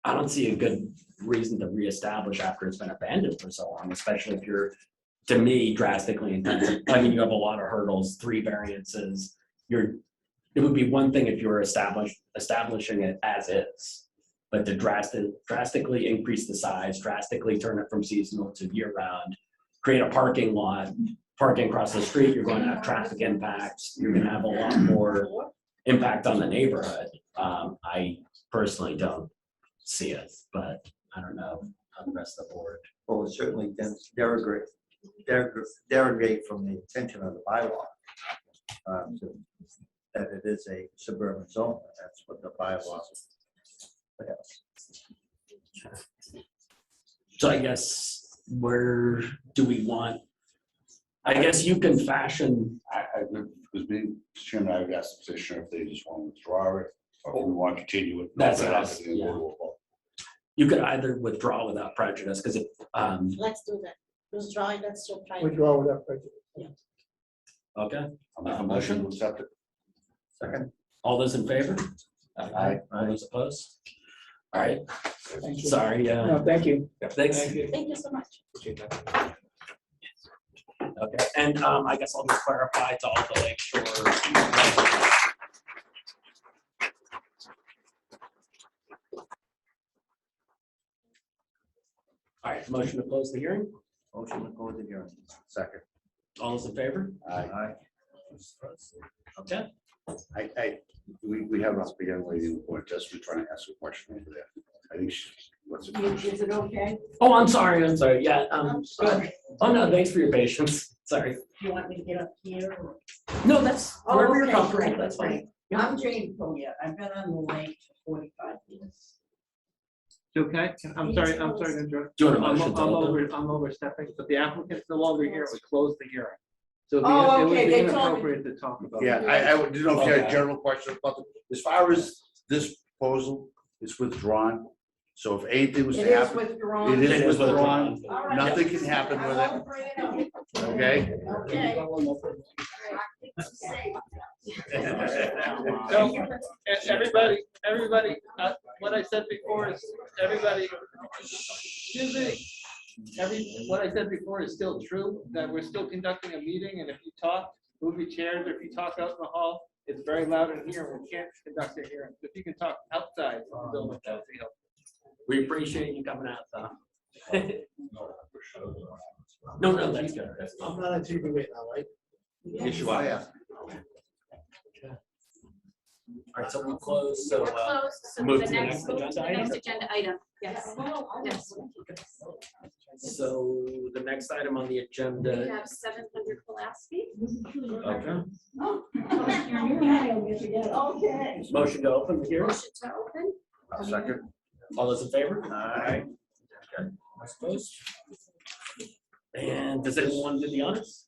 I don't see a good reason to reestablish after it's been abandoned for so long, especially if you're, to me, drastically intensive. I mean, you have a lot of hurdles, 3 variances. It would be one thing if you were establishing it as is, but to drastically increase the size, drastically turn it from seasonal to year round, create a parking lot, parking across the street, you're going to have traffic impacts. You're going to have a lot more impact on the neighborhood. I personally don't see it, but I don't know how the rest of the board. Well, it certainly derogate from the intention of the bylaw. So that it is a suburban zone, that's what the bylaw. So I guess where do we want? I guess you can fashion. Because being chairman, I would ask the petitioner if they just want to withdraw it, or if we want to continue it. That's Not us, that it's gonna go to a vote. You could either withdraw without prejudice, because if Let's do that. Withdraw it, let's try. withdraw without prejudice. okay, I'll make a motion to accept it. second. All those in favor? Aye. All those opposed? All right. Thank you. Sorry. No, thank you. Thanks. Thank you. Thank you so much. Okay, and I guess I'll just clarify to all the Lake Shore residents. All right, motion to close the hearing. Motion to close the hearing. Second. All those in favor? Aye. Okay. We have a young lady who was just trying to ask a question over there. I think she, what's it? Is it okay? Oh, I'm sorry. Yeah. I'm Go ahead. sorry. Oh, no, thanks for your patience. Sorry. You want me to get up here? or- No, that's Oh, wherever you're okay, comfortable. great, That's fine. great. I'm Jane Polya. I've been on the lake for 45 years. Okay, I'm sorry to interrupt. Do you want a motion to open? I'm overstepping, but the applicant's no longer here, we closed the hearing. So Oh, it would okay, be they told me- inappropriate to talk about. Yeah, it. I didn't know if you had a Okay. general question about, as far as this proposal is withdrawn. So if anything was It to is happen, withdrawn. it is withdrawn. All right. Nothing can happen I with won't it, bring it up. okay? Okay. So, everybody, what I said before is, everybody, excuse me. What I said before is still true, that we're still conducting a meeting, and if you talk, move your chairs, or if you talk out in the hall, it's very loud in here, and we can't conduct a hearing. If you can talk outside of the building, that would be helpful. We appreciate you coming out, though. No, that's good. That's good. I'm not on TV right now, right? Yes, you are. All right, so we'll close, so, We're closed, so move the to the next, next agenda item? next agenda item, yes, yes. So the next item on the We agenda, have 700 Pulaski. okay, Okay. motion to open the hearing. Motion to open. Second. All those in favor? Aye. Okay, I suppose. And does anyone want to do the honors?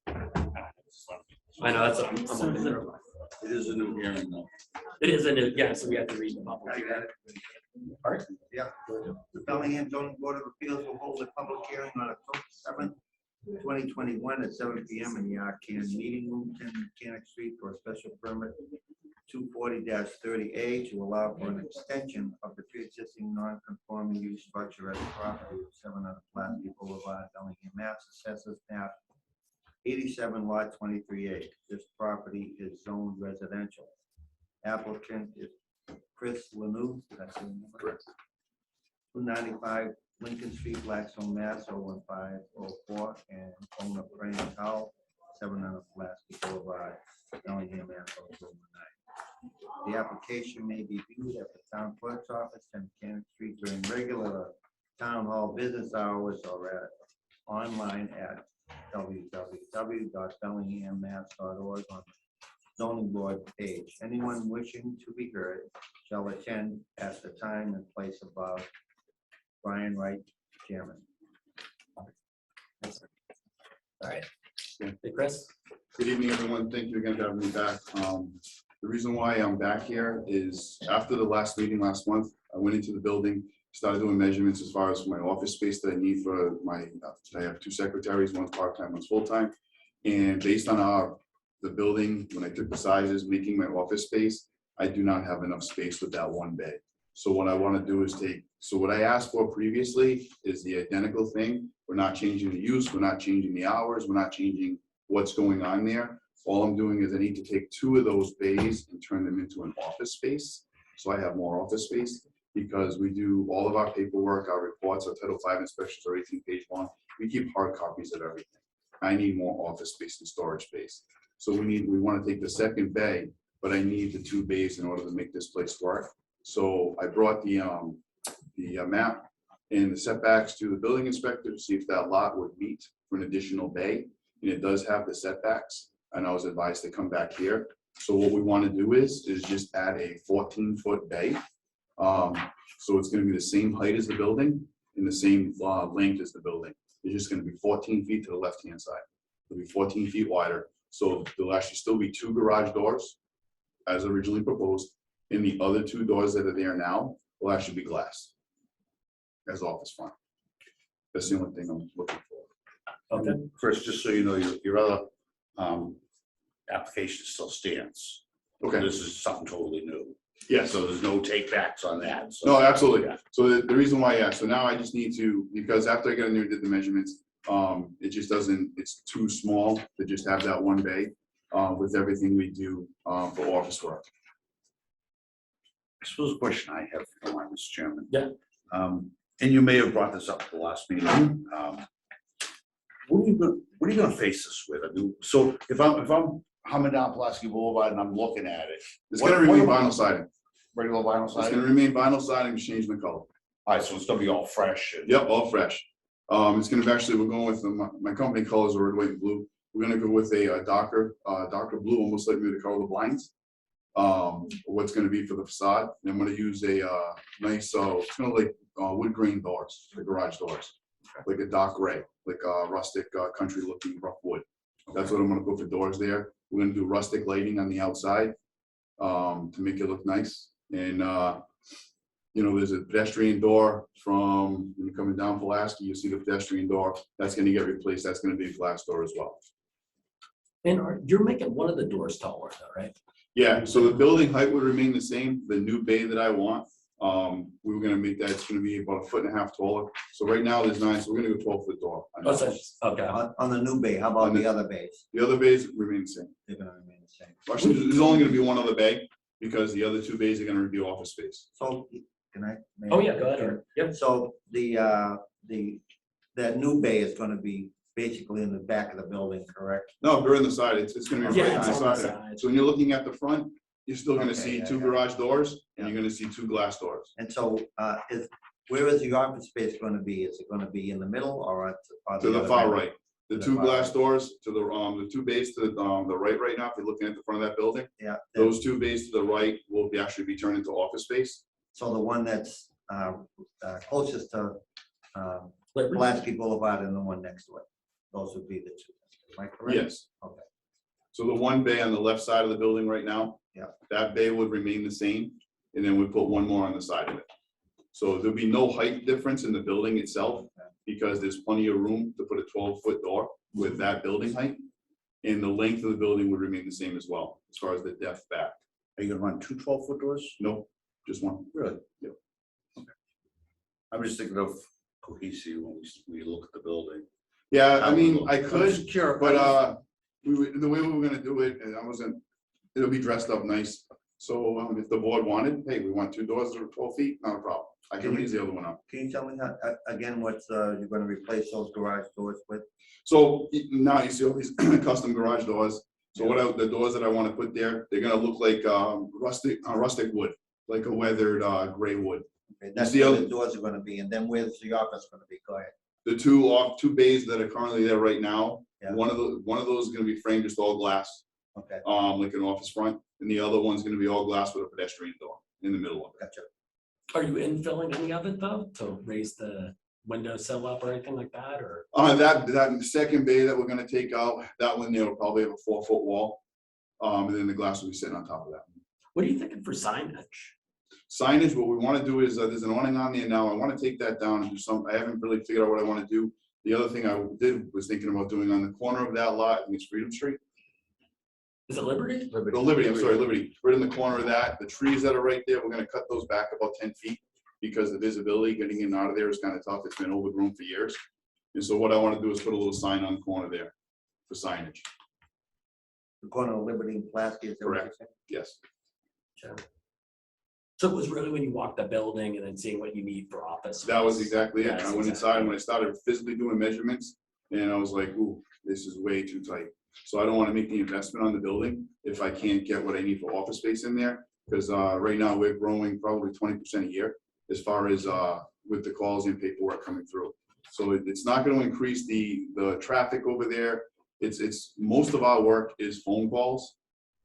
I know, that's, I'm looking at it. It is a new hearing though. It is, yeah, so we have to read the public. hearing. All right. Yeah. The Bellingham zoning board of appeals will hold a public hearing on October 7th, 2021 at 7 p.m. in the Arcan Meeting Room, 10 Mechanic Street for a special permit 240-30A to allow for an extension of the pre-existing non-conforming use structure at the property of 700 Plasky Boulevard, Bellingham, Mass. Assessors map 87 lot 23A. This property is zoned residential. Applicant is Chris Lanou. That's his name. Correct. 295 Lincoln Street, Blackstone, Mass. 01504, and owner Frank Howell, 700 Pulaski Boulevard, Bellingham, Mass. 019. The application may be viewed at the town clerk's office, 10 Mechanic Street, during regular town hall business hours or at online at www.bellinghammass.org on the zoning board page. Anyone wishing to be heard shall attend at the time and place above. Brian Wright, Chairman. All right. Hey, Chris? Good evening, everyone. Thank you again for having me back. The reason why I'm back here is after the last meeting last month, I went into the building, started doing measurements as far as my office space that I need for my, I have 2 secretaries, one's part-time, one's full-time. And based on the building, when I took the sizes, making my office space, I do not have enough space with that one bay. So what I want to do is so what I asked for previously is the identical thing. We're not changing the use, we're not changing the hours, we're not changing what's going on there. All I'm doing is I need to take 2 of those bays and turn them into an office space. So I have more office space because we do all of our paperwork, our reports, our Title V inspections are 18-page long. We keep hard copies of everything. I need more office space and storage space. So we want to take the second bay, but I need the 2 bays in order to make this place work. So I brought the map and the setbacks to the building inspector to see if that lot would meet for an additional bay. And it does have the setbacks. And I was advised to come back here. So what we want to do is just add a 14-foot bay. So it's going to be the same height as the building and the same length as the building. It's just going to be 14 feet to the left-hand side. It'll be 14 feet wider. So there'll actually still be 2 garage doors as originally proposed. And the other 2 doors that are there now will actually be glass as office front. That's the only thing I'm looking for. Okay. Chris, just so you know, your other application still stands. Okay. This is something totally new. Yes. So there's no take backs on that. So, No, absolutely. yeah. So the reason why, yeah, so now I just need to, because after I got in there and did the measurements, it just doesn't, it's too small to just have that one bay with everything we do for office work. I suppose the question I have, if you don't mind, Mr. Chairman. Yeah. And you may have brought this up at the last meeting. What are you gonna face this with? I mean, so if I'm coming down Pulaski Boulevard and I'm looking at it, It's gonna remain vinyl am I- siding. regular vinyl It's siding? gonna remain vinyl siding, just changing the color. All right, so it's gonna be all fresh. And Yep, all fresh. It's gonna be actually, we're going with, my company colors are red, white, and blue. We're gonna go with a darker blue, almost like maybe the color of the blinds. What's gonna be for the facade. And I'm gonna use a nice, it's gonna like wood grain doors, the garage doors. Like a dark gray, like a rustic country looking rough wood. That's what I'm gonna put for doors there. We're gonna do rustic lighting on the outside to make it look nice. And you know, there's a pedestrian door from when you're coming down Pulaski, you see the pedestrian door. That's gonna get replaced. That's gonna be a glass door as well. And you're making one of the doors taller though, right? Yeah, so the building height would remain the same. The new bay that I want, we were gonna make that, it's gonna be about 1.5 feet taller. So right now there's 9, so we're gonna go 12-foot door. Oh, so- okay. On the new bay, how about the other bays? The other bays remain the same. They're gonna remain the same. Actually, there's only gonna be one other bay because the other 2 bays are gonna be office space. So, can I? Oh, yeah, go ahead. Yep. So that new bay is gonna be basically in the back of the building, correct? No, they're in the side. It's gonna be Yeah, right on the it's on the side. side. So when you're looking at the front, you're still gonna Okay, see yeah, 2 yeah. garage doors and Yeah. you're gonna see 2 glass doors. And so, where is the office space gonna be? Is it gonna be in the middle or To the other far end? right. The To the 2 far glass right. doors to the 2 bays to the right now, if you're looking at the front of that building, Yeah. those 2 bays to the right will actually be turned into office space. So the one that's closest to Pulaski Boulevard and the one next to it, those would be the 2. Am I correct? Yes. Okay. So the one bay on the left side of the building right now. Yeah. That bay would remain the same, and then we put one more on the side of it. So there'll be no height difference in the building itself, because there's plenty of room to put a 12-foot door with that building height. And the length of the building would remain the same as well, as far as the depth back. Are you gonna run two 12-foot doors? No, just one. Really? Yep. I'm just thinking of cohesive when we look at the building. Yeah, I mean, I I'm could, just curious, but the way we were gonna do it, and it'll be dressed up nice. So if the board wanted, hey, we want two doors that are 12 feet, not a problem. I can raise the other one up. Can you tell me how, again, what you're gonna replace those garage doors with? So now you see all these custom garage doors. So the doors that I want to put there, they're gonna look like rustic wood, like a weathered gray wood. Okay, that's see where how- the doors are gonna be, and then where's the office gonna be? Go ahead. The two bays that are currently there right now, Yeah. one of those is gonna be framed just all glass, Okay, like an office front, and the other one's gonna be all glass with a pedestrian door in the middle of it. gotcha. Are you infilling any of it though, to raise the windowsill up or anything like that, or? That second bay that we're gonna take out, that one there will probably have a 4-foot wall. And then the glass will be sitting on top of that. What are you thinking for signage? Signage, what we wanna do is, there's an awning on there now, I wanna take that down and do some, I haven't really figured out what I wanna do. The other thing I was thinking about doing on the corner of that lot, I think it's Freedom Street. Is it Liberty? The Liberty, I'm sorry, Liberty, right in the corner of that, the trees that are right there, we're gonna cut those back about 10 feet. Because the visibility getting in and out of there is kind of tough, it's been overgrown for years. And so what I wanna do is put a little sign on the corner there for signage, The corner of Liberty and Pulaski, is that what you're Correct. saying? yes. So it was really when you walked the building and then seeing what you need for office. That was exactly it. That's I went inside when I started physically doing measurements, and I was like, ooh, this is way too tight. So I don't wanna make the investment on the building if I can't get what I need for office space in there. Because right now we're growing probably 20% a year as far as with the calls and paperwork coming through. So it's not gonna increase the traffic over there. It's most of our work is phone calls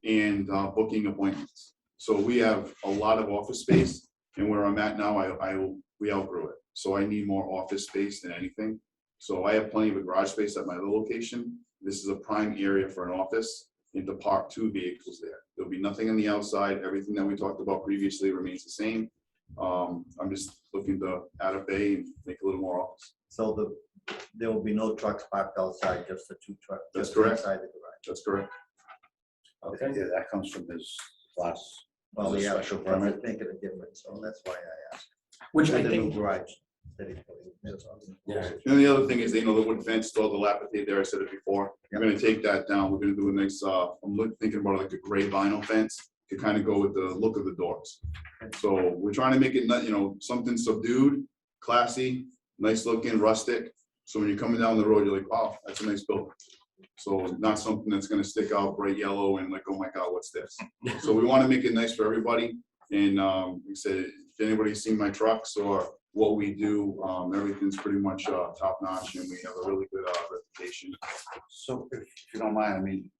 and booking appointments. So we have a lot of office space, and where I'm at now, we outgrew it. So I need more office space than anything. So I have plenty of garage space at my other location. This is a prime area for an office and to park 2 vehicles there. There'll be nothing on the outside. Everything that we talked about previously remains the same. I'm just looking to add a bay and make a little more office. So there will be no trucks parked outside, just the 2 trucks. That's just correct. Inside the garage. That's correct. Okay. Yeah, that comes from his last. Well, his yeah, special that's permit. making a difference, so that's why I asked. Which I And the new think, garage. that he put in. yeah, And the other thing is, the wood fence still dilapidated there. I said it before. I'm gonna take that down. We're gonna do a nice, thinking about like a gray vinyl fence to kind of go with the look of the doors. So we're trying to make it, something subdued, classy, nice looking, rustic. So when you're coming down the road, you're like, wow, that's a nice building. So not something that's gonna stick out bright yellow and like, oh my God, what's this? So we want to make it nice for everybody. And like I said, if anybody's seen my trucks or what we do, everything's pretty much top notch, and we have a really good reputation. So if you don't mind, I mean,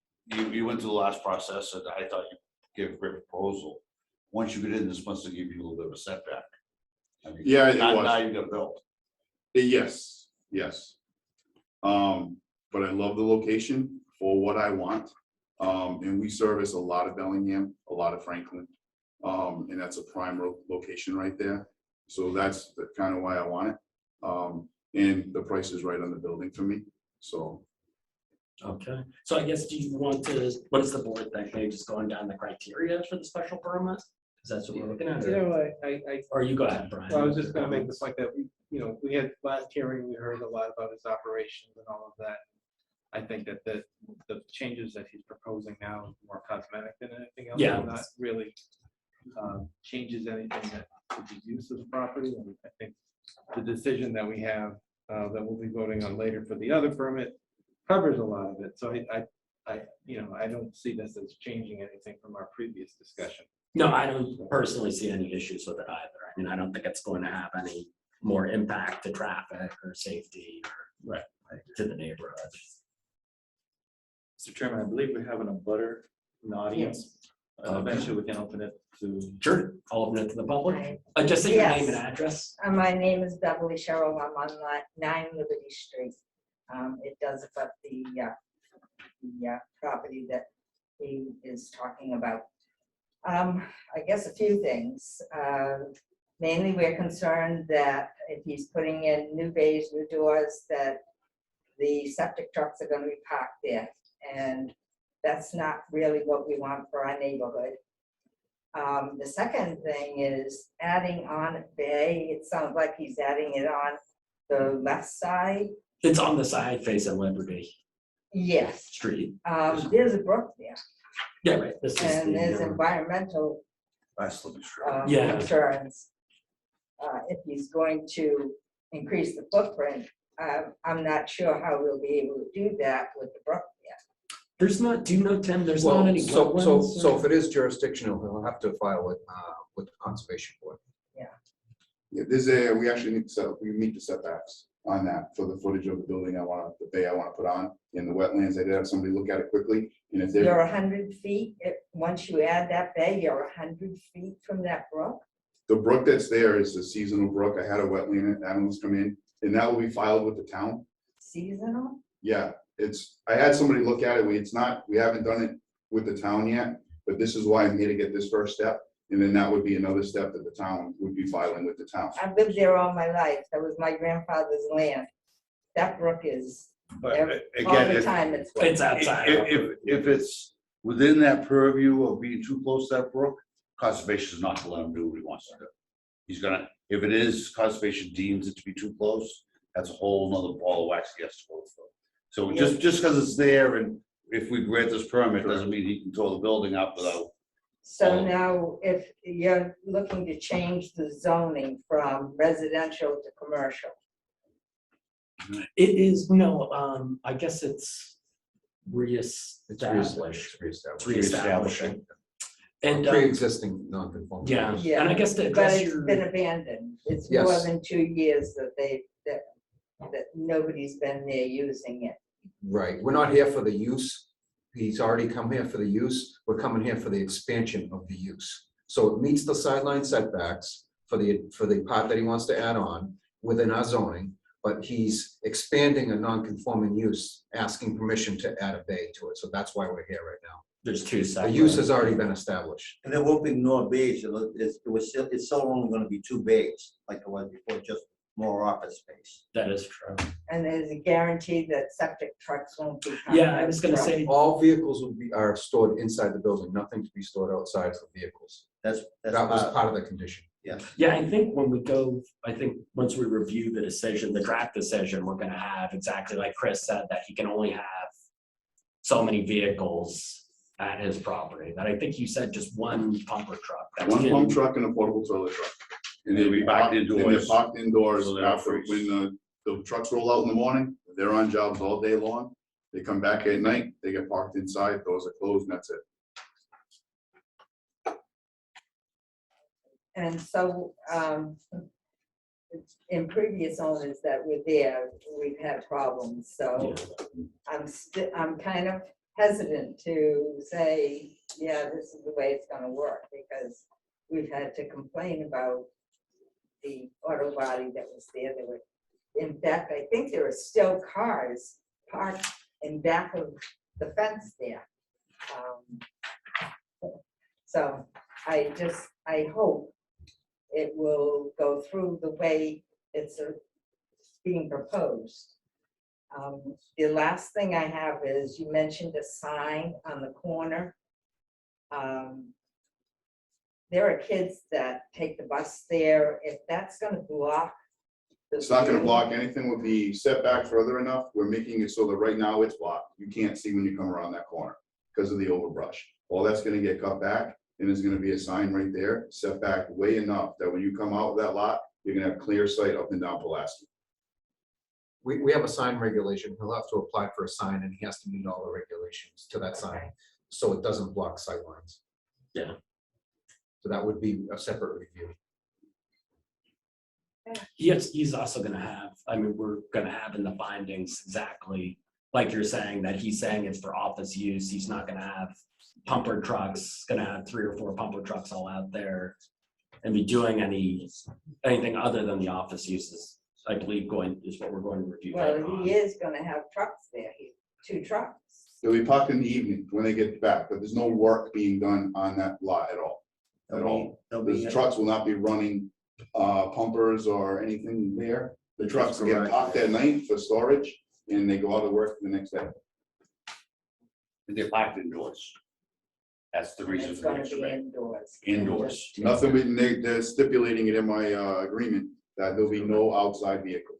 you went through the last process, and I thought you gave a great proposal. Once you get in, this must have given you a little bit of a setback. I mean, Yeah, it now was. you got built. Yes, yes. But I love the location for what I want. And we service a lot of Bellingham, a lot of Franklin. And that's a prime location right there. So that's kind of why I want it. And the price is right on the building for me, so. okay. So I guess, do you want to, what does the board think? Maybe just going down the criteria for the special permit? Because that's what we're looking at. You Or know, or you go ahead, Brian. I was just gonna make the point that, we had last hearing, we heard a lot about his operations and all of that. I think that the changes that he's proposing now is more cosmetic than anything else. Yeah. Not really changes anything that would be use of the property. And I think the decision that we have, that we'll be voting on later for the other permit covers a lot of it. So I don't see this as changing anything from our previous discussion. No, I don't personally see any issues with it either. I mean, I don't think it's going to have any more impact to traffic or safety or to the neighborhood. Mr. Chairman, I believe we have an abutter in the audience. Eventually, we can open it to. Sure, I'll open it to the public. Just say your name and address. My name is Beverly Sherrill. I'm on 9 Liberty Street. It does affect the the property that he is talking about. I guess a few things. Mainly, we're concerned that if he's putting in new bays, new doors, that the septic trucks are gonna be parked there. And that's not really what we want for our neighborhood. The second thing is adding on a bay. It sounds like he's adding it on the left side. It's on the side facing Liberty Yes, Street. there's a brook there, Yeah, right. This is and there's the, environmental That's the true. Yeah. concerns. If he's going to increase the footprint, I'm not sure how we'll be able to do that with the brook there. there's not, do you know, Tim, there's not any So wetlands? if it is jurisdictional, he'll have to file it with the conservation board. Yeah, we actually need to we meet the setbacks on that for the footage of the building the bay I want to put on in the wetlands. I did have somebody look at it quickly, and if You're they're, 100 feet, once you add that bay, you're 100 feet from that brook? the brook that's there is a seasonal brook. I had a wetland animals come in, and that will be filed with the town. Seasonal? Yeah, I had somebody look at it. We haven't done it with the town yet, but this is why I'm here to get this first step. And then that would be another step that the town would be filing with the town. I've lived there all my life. That was my grandfather's land. That brook is, But all again, the if, time it's. It's outside. if it's within that purview of being too close to that brook, conservation is not gonna let him do what he wants to do. He's gonna, if it is, conservation deems it to be too close, that's a whole nother ball of wax he has to go through. So just because it's there, and if we grant this permit, doesn't mean he can throw the building up without. So now, if you're looking to change the zoning from residential to commercial, It is, no, I guess it's reestablished. Reestablished. Reestablishing. And, Pre-existing non-conforming. yeah, Yeah. and I guess to but address it's your, been abandoned. It's more Yes. than 2 years that nobody's been there using it. Right, we're not here for the use. He's already come here for the use. We're coming here for the expansion of the use. So it meets the sideline setbacks for the part that he wants to add on within our zoning, but he's expanding a non-conforming use, asking permission to add a bay to it. So that's why we're here right now. there's two The separate. use has already been established. And there won't be no bays, it's still only gonna be 2 bays, like it was before, just more office space. That is true. And there's a guarantee that septic trucks won't be. Yeah, I was gonna coming say, All vehicles are stored inside the building, nothing to be stored outside for vehicles. That's That was part of the condition. yeah, I think when we go, I think once we review the decision, the draft decision, we're gonna have exactly like Chris said, that he can only have so many vehicles at his property. That I think you said just one pumper truck. That's One him. pump truck and a portable toilet truck. And They'll be parked and they're indoors. parked indoors So they don't after, freeze. when the trucks roll out in the morning, they're on jobs all day long. They come back at night, they get parked inside, doors are closed, and that's it. And so, in previous owners that were there, we've had problems, so I'm kind of hesitant to say, yeah, this is the way it's gonna work, because we've had to complain about the auto body that was there. There were, in fact, I think there are still cars parked in back of the fence there. So I hope it will go through the way it's being proposed. The last thing I have is, you mentioned a sign on the corner. There are kids that take the bus there. If that's gonna block. It's not gonna block anything with the setback further enough. We're making it so that right now it's blocked. You can't see when you come around that corner because of the overbrush. All that's gonna get cut back, and there's gonna be a sign right there, set back way enough that when you come out of that lot, you're gonna have clear sight up and down Pulaski. We have a sign regulation. He'll have to apply for a sign and he has to meet all the regulations to that sign. So it doesn't block sightlines. Yeah. So that would be a separate review. Yes, he's also gonna have, I mean, we're gonna have in the findings exactly like you're saying, that he's saying it's for office use. He's not gonna have pumper trucks, gonna have 3 or 4 pumper trucks all out there and be doing anything other than the office uses. I believe is what we're going to review. later Well, on. he is gonna have trucks there, 2 trucks. They'll be parked in the evening when they get back, but there's no work being done on that lot at all. At all. The trucks will not be running pumpers or anything there. The trucks get parked at night for storage and they go out to work the next day. And they're parked indoors. That's the reason It's for the gonna be extra bay. indoors. Indoors. Nothing, they're stipulating it in my agreement that there'll be no outside vehicles.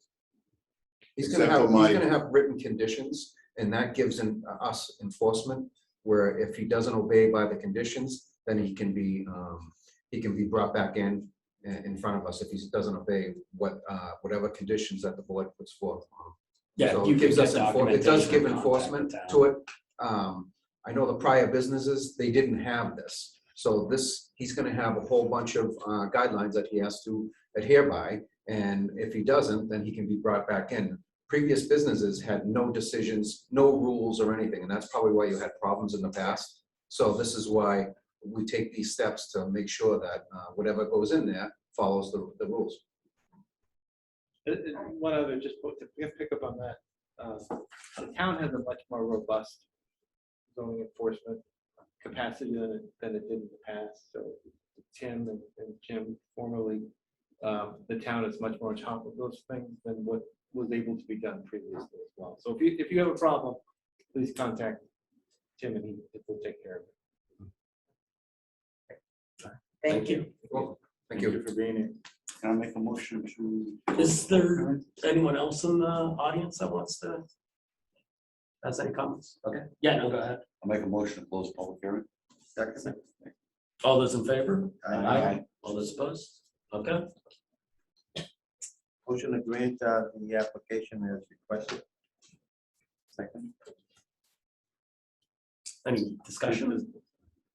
He's gonna Except have, for he's my- gonna have written conditions, and that gives us enforcement, where if he doesn't obey by the conditions, then he can be brought back in front of us if he doesn't obey whatever conditions that the board puts forth. Yeah, So you it can gives get us, it does give documentation, enforcement contact the to it. I know the prior businesses, they didn't have this. So this, he's gonna have a whole bunch of guidelines that he has to adhere by. And if he doesn't, then he can be brought back in. Previous businesses had no decisions, no rules or anything, and that's probably why you had problems in the past. So this is why we take these steps to make sure that whatever goes in there follows the rules. One other, just to pick up on that, the town has a much more robust zoning enforcement capacity than it did in the past. So Tim and Jim formerly, the town is much more on top of those things than what was able to be done previously as well. So if you have a problem, please contact Tim and he will take care of it. Thank you. Well, Thank you for being here. Can I make a motion to? Is there anyone else in the audience that wants to? Has any comments? Okay, yeah, no, go ahead. I'll make a motion to close public hearing. Second. All those in favor? Aye. All those opposed? Okay, Motion to grant the application as requested. Second. any discussion?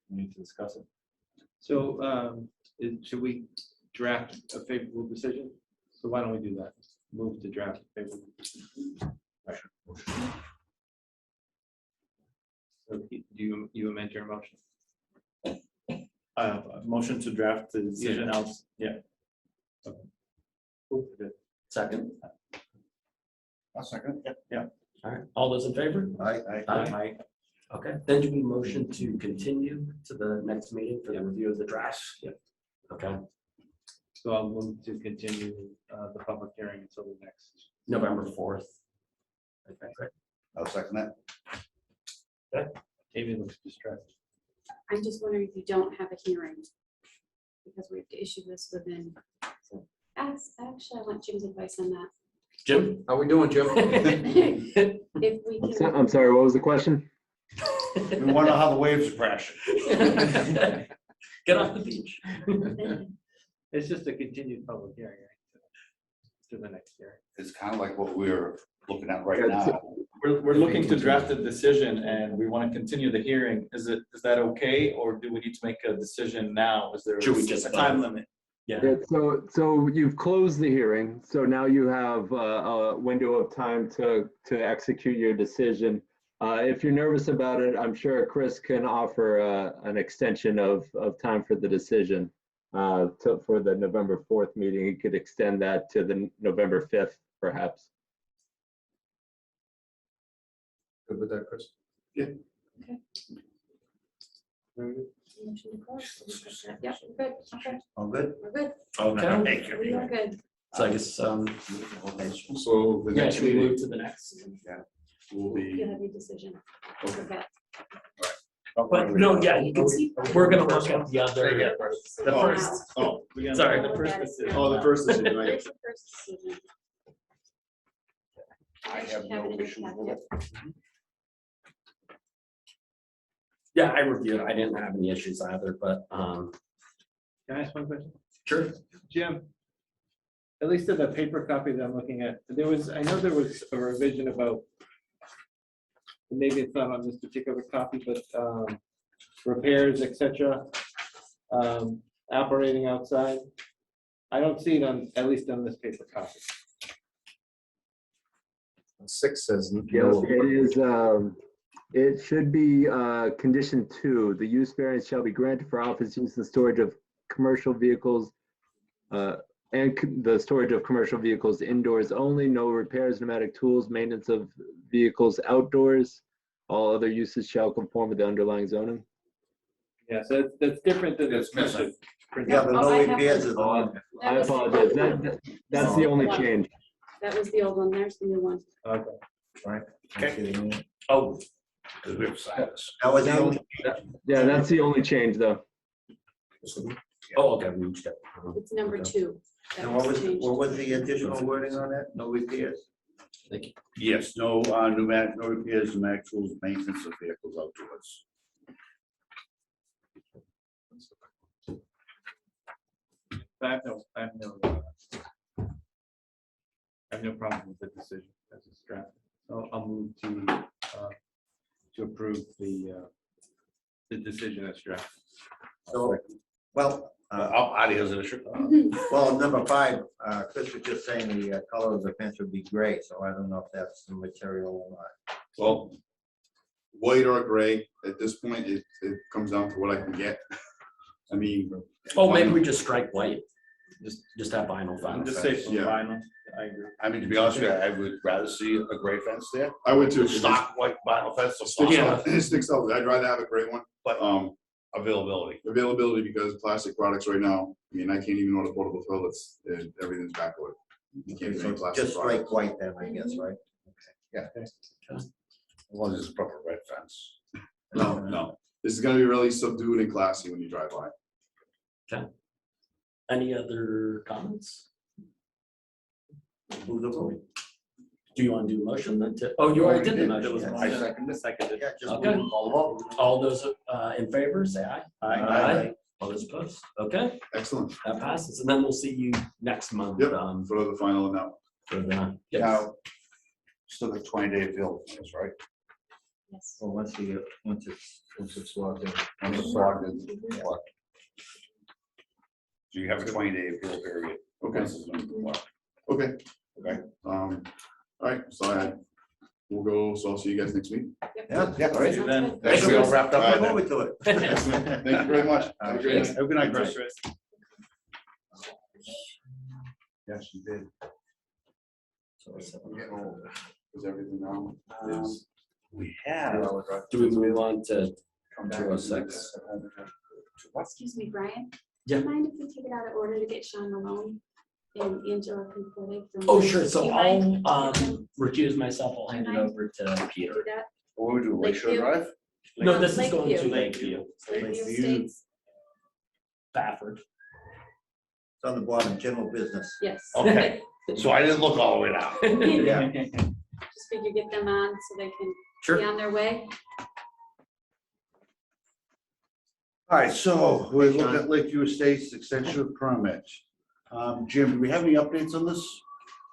We need to discuss it. So should we draft a favorable decision? So why don't we do that? Move to draft a favorable. So do you amend your motion? Motion to draft the decision out, yeah. Cool, good. Second, I'll second. Yeah. all right, all those in favor? Aye. Aye. Okay, then do we motion to continue to the next meeting for the review of the draft? Yep. Okay, So I'll move to continue the public hearing until the next. November 4th. Okay, great. I'll second that. Amy looks distressed. I'm just wondering if you don't have a hearing, because we have to issue this within, so, actually, I want Jim's advice on that. Jim? How we doing, Jim? If we can. I'm sorry, what was the question? We wonder how the waves are crashing. Get off the beach. It's just a continued public hearing, right? To the next hearing. It's kind of like what we're looking at right Yeah, now. We're looking to draft a decision and we want to continue the hearing. Is that okay? Or do we need to make a decision now? Is there Should we just a time vote? limit? Yeah, so you've closed the hearing, so now you have a window of time to execute your decision. If you're nervous about it, I'm sure Chris can offer an extension of time for the decision for the November 4th meeting. He could extend that to the November 5th, perhaps. Good with that, Chris? Motion to close. Yep, good, okay, All good? we're good, Okay, Thank you. we are good. so I guess, So the yeah, next should we meeting move to the next? will be. You have your decision. Okay. But no, yeah, you can see, we're gonna look at the other, the Oh. first, Oh, sorry. The first decision. oh, the first decision, right? There's the first decision. I have Have no it in issues the with it. yeah, I reviewed, I didn't have any issues either, but, Can I ask one question? sure. Jim, at least in the paper copy that I'm looking at, I know there was a revision about, maybe it's not on this particular copy, but repairs, etc. Operating outside. I don't see it on, at least on this paper copy. 6 says Yes, no. it is, it should be condition 2. The use variance shall be granted for office use and storage of commercial vehicles and the storage of commercial vehicles indoors only, no repairs, pneumatic tools, maintenance of vehicles outdoors. All other uses shall conform with the underlying zoning. Yeah, so that's different than this. It's missing. Yeah, the Oh, no I have repairs is. Oh, I That was- apologize. That's the only change. That was the old one, there's the new one. Okay. Right. Okay. Oh. Because we have silence. That was the That only. Yeah, that's the only change though. Oh, okay, we reached it. It's number 2. That And what was, changed. what was the additional wording on that? No repairs? Thank you. Yes, no, pneumatic, no repairs, pneumatic tools, maintenance of vehicles outdoors. I have no problem with the decision as it's drafted. So I'll move to approve the decision as drafted. So, well, Out as an issue. well, number 5, Chris was just saying the color of the fence would be gray, so I don't know if that's the material or not. Well, white or gray, at this point, it comes down to what I can get. I mean. Oh, maybe we just strike white. Just have vinyl I'm fence. just safe from Yeah. vinyl. I agree. I mean, to be honest with you, I would rather see a gray fence there. I would too. Stock white vinyl fence, or Sticks stock out. It sticks out. I'd rather have a gray one. But availability. Availability, because plastic products right now, I mean, I can't even order portable toilets, and everything's backward. You can't get any So plastic just products. strike white then, I guess, right? As long as it's a proper red fence. No. This is gonna be really subdued and classy when you drive by. Any other comments? Move the vote. Do you want to do a motion then to, oh, you already did the There was motion. one I seconded. Yeah, just Okay. move all the vote. All those in favor, say aye. Aye. All those opposed? Okay, Excellent. that passes. And then we'll see you next month. Yep. For the final now. For the, yes. Now, still the 20-day appeal, that's right. Yes. Well, once it's logged in. And it's logged in, what? So you have a 20-day appeal period. Okay. Once it's been logged. Okay. Okay. All right, so we'll go, so I'll see you guys next week. Yeah, Yeah, all right. Sounds Then- good. Thanks, we all wrapped up. Look by then. forward to it. Thank you very much. Have a great night. Have a good night, Chris. Chris. Yes, you did. So it's, I'm getting old. Is everything now? Is- We have. do we move on to Come back. 206? Excuse me, Brian? Do Yeah. you mind if we take it out of order to get Sean Malone and Angela Conforti? from- Oh, sure. So Do you mind I'll if we recuse myself. I'll hand it over to Peter. do that? What we do, Lakeshore Lakeview? Drive? No, this is going to Lakeview. Lakeview, Lakeview Lakeview. Estates? Bafford. It's on the bottom, general business. Yes. Okay. So I didn't look all the way down. Yeah. Just figure get them on so they can be Sure. on their way. All right, so we're looking at Lakeview Estates extension permit. Jim, do we have any updates on this?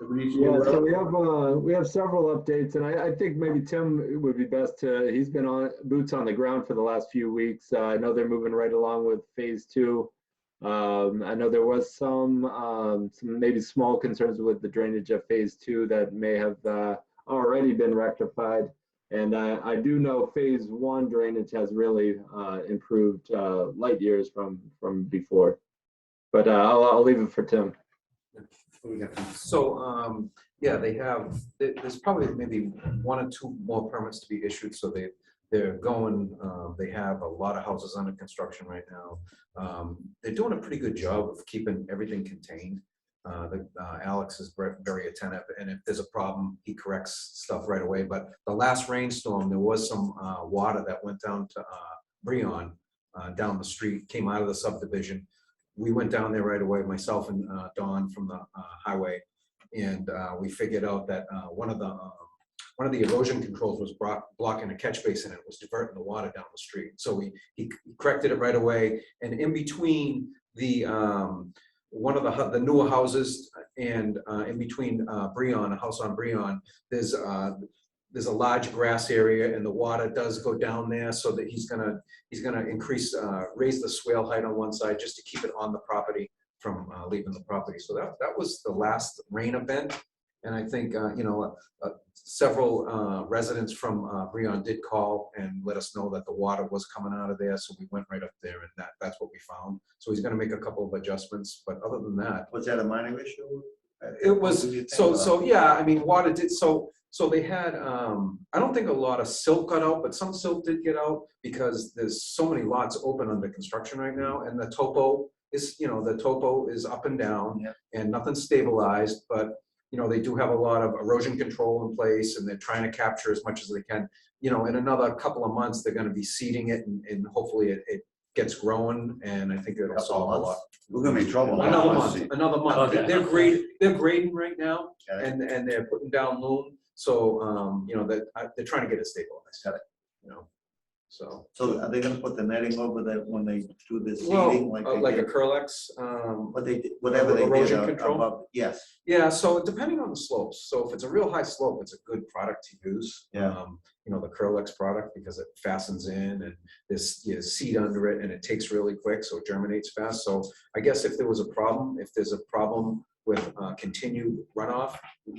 that we need to be Yeah, aware so of? we have several updates, and I think maybe Tim would be best to, he's been on boots on the ground for the last few weeks. I know they're moving right along with phase 2. I know there was some maybe small concerns with the drainage of phase 2 that may have already been rectified. And I do know phase 1 drainage has really improved light years from before. But I'll leave it for Tim. So, yeah, there's probably maybe 1 or 2 more permits to be issued, so they're going, they have a lot of houses under construction right now. They're doing a pretty good job of keeping everything contained. Alex is very attentive, and if there's a problem, he corrects stuff right away. But the last rainstorm, there was some water that went down to Breon, down the street, came out of the subdivision. We went down there right away, myself and Don from the highway, and we figured out that one of the erosion controls was blocking a catch basin, and it was diverting the water down the street. So he corrected it right away, and in between the one of the newer houses and in between Breon, a house on Breon, there's a large grass area, and the water does go down there, so that he's gonna raise the swale height on one side just to keep it on the property from leaving the property. So that was the last rain event, and I think several residents from Breon did call and let us know that the water was coming out of there, so we went right up there, and that's what we found. So he's gonna make a couple of adjustments, but other than that, Was that a minor issue? it was, so yeah, I mean, water did, so So they had, I don't think a lot of silt got out, but some silt did get out because there's so many lots open under construction right now, and the topo is up and down, and nothing's stabilized, but they do have a lot of erosion control in place, and they're trying to capture as much as they can. In another couple of months, they're gonna be seeding it, and hopefully it gets growing, and I think it'll solve a lot. We're gonna be in trouble. Another month, another month. Okay. They're grading right now, Okay. and they're putting down loom, so, they're trying to get it stabilized. So. So are they gonna put the netting over that when they do this Well, seeding? Like they like a did? Curlex, What they did, whatever they did erosion control? above, yes. Yeah, so depending on the slopes, so if it's a real high slope, it's a good product to use. Yeah. The Curlex product, because it fastens in and there's seed under it and it takes really quick, so it germinates fast. So I guess if there's a problem with continued runoff,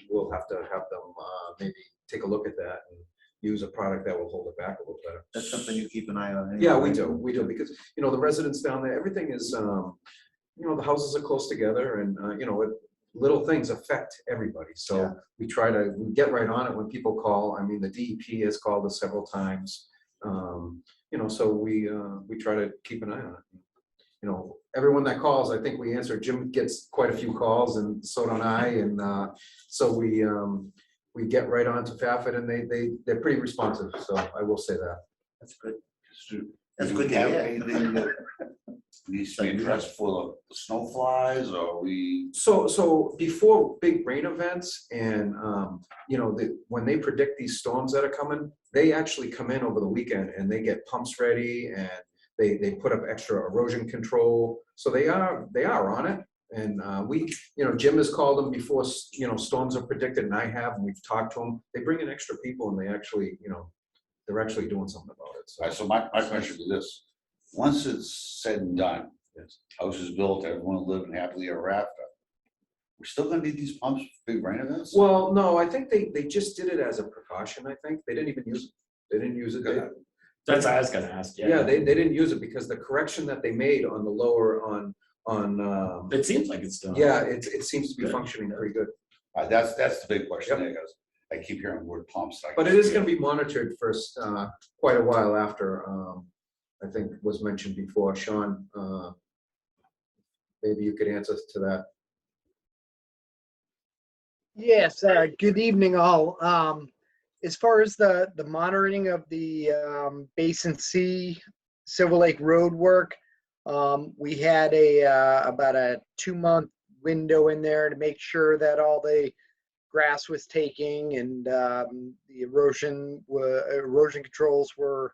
we'll have to have them maybe take a look at that and use a product that will hold it back a little better. That's something you keep an eye on. Yeah, anyway. we do, because, the residents down there, everything is, the houses are close together, and, little things affect everybody, so Yeah. we get right on it when people call. I mean, the DEP has called us several times, so we try to keep an eye on it. Everyone that calls, I think we answer. Jim gets quite a few calls, and so don't I, and so we get right on to FAFIT, and they're pretty responsive, so I will say that. That's good. That's That's good to have hear. anything that needs to be addressed for the snow flies, or we? So before big rain events, and when they predict these storms that are coming, they actually come in over the weekend and they get pumps ready, and they put up extra erosion control. So they are on it. And Jim has called them before, storms are predicted, and and we've talked to them. They bring in extra people, and they actually, they're actually doing something about it. All right, so my question is this: once it's said and done, house is built, everyone will live happily ever after. We're still gonna need these pumps for big rain events? Well, no, I think they just did it as a precaution. I think they didn't even use it. They didn't use it. That's what I was gonna ask. Yeah, they didn't use it because the correction that they made on the lower on. It seems like it's done. Yeah, it seems to be Good. functioning pretty good. That's the big question there, because I keep hearing the word pumps. But it is going to be monitored first, quite a while after. I think was mentioned before. Sean, maybe you could answer to that. Yes, good evening all. As far as the monitoring of the Basin C Silver Lake Road work, we had about a 2-month window in there to make sure that all the grass was taking, and the erosion controls were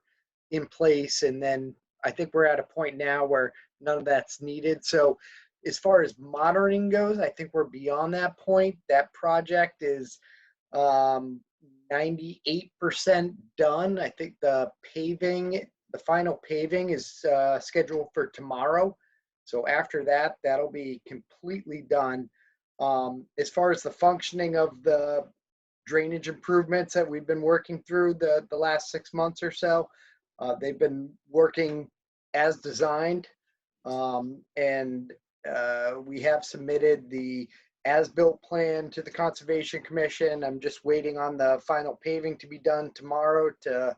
in place. And then I think we're at a point now where none of that's needed. So as far as monitoring goes, I think we're beyond that point. That project is 98% done. I think the final paving is scheduled for tomorrow. So after that, that'll be completely done. As far as the functioning of the drainage improvements that we've been working through the last 6 months or so, they've been working as designed. And we have submitted the as-built plan to the Conservation Commission. I'm just waiting on the final paving to be done tomorrow to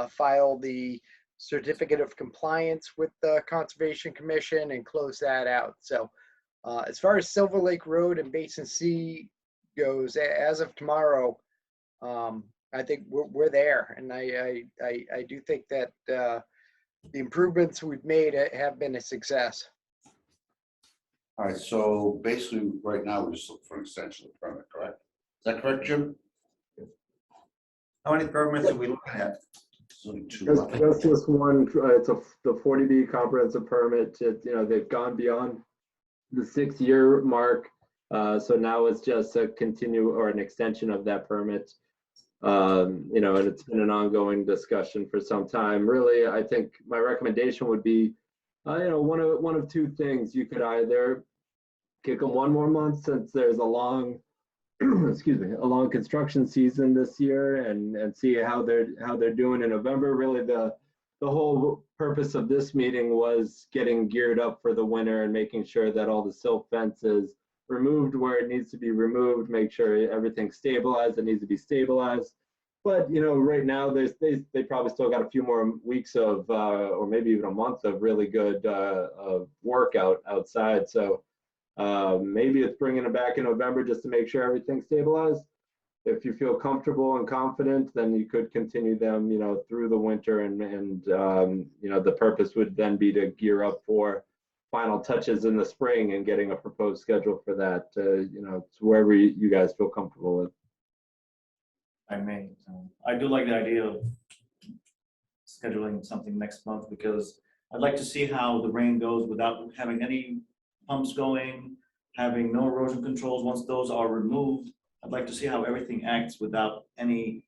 file the certificate of compliance with the Conservation Commission and close that out. So as far as Silver Lake Road and Basin C goes, as of tomorrow, I think we're there. And I do think that the improvements we've made have been a success. All right, so basically, right now, we're just looking for an extension of the permit, correct? Is that correct, Jim? How many permits are we looking at? It's only two. Just this one, it's the 40B comprehensive permit. They've gone beyond the 6-year mark. So now it's just a an extension of that permit. And it's been an ongoing discussion for some time. Really, I think my recommendation would be, one of two things. You could either kick them one more month, since there's a long, a long construction season this year, and see how they're doing in November. Really, the whole purpose of this meeting was getting geared up for the winter and making sure that all the silt fences removed where it needs to be removed, make sure everything's stabilized that needs to be stabilized. But, you know, right now, they probably still got a few more weeks of, or maybe even a month of really good work outside. So maybe it's bringing it back in November just to make sure everything's stabilized. If you feel comfortable and confident, then you could continue them, you know, through the winter, and you know, the purpose would then be to gear up for final touches in the spring and getting a proposed schedule for that, you know, to wherever you guys feel comfortable with. I may, I do like the idea of scheduling something next month, because I'd like to see how the rain goes without having any pumps going, having no erosion controls. Once those are removed, I'd like to see how everything acts without any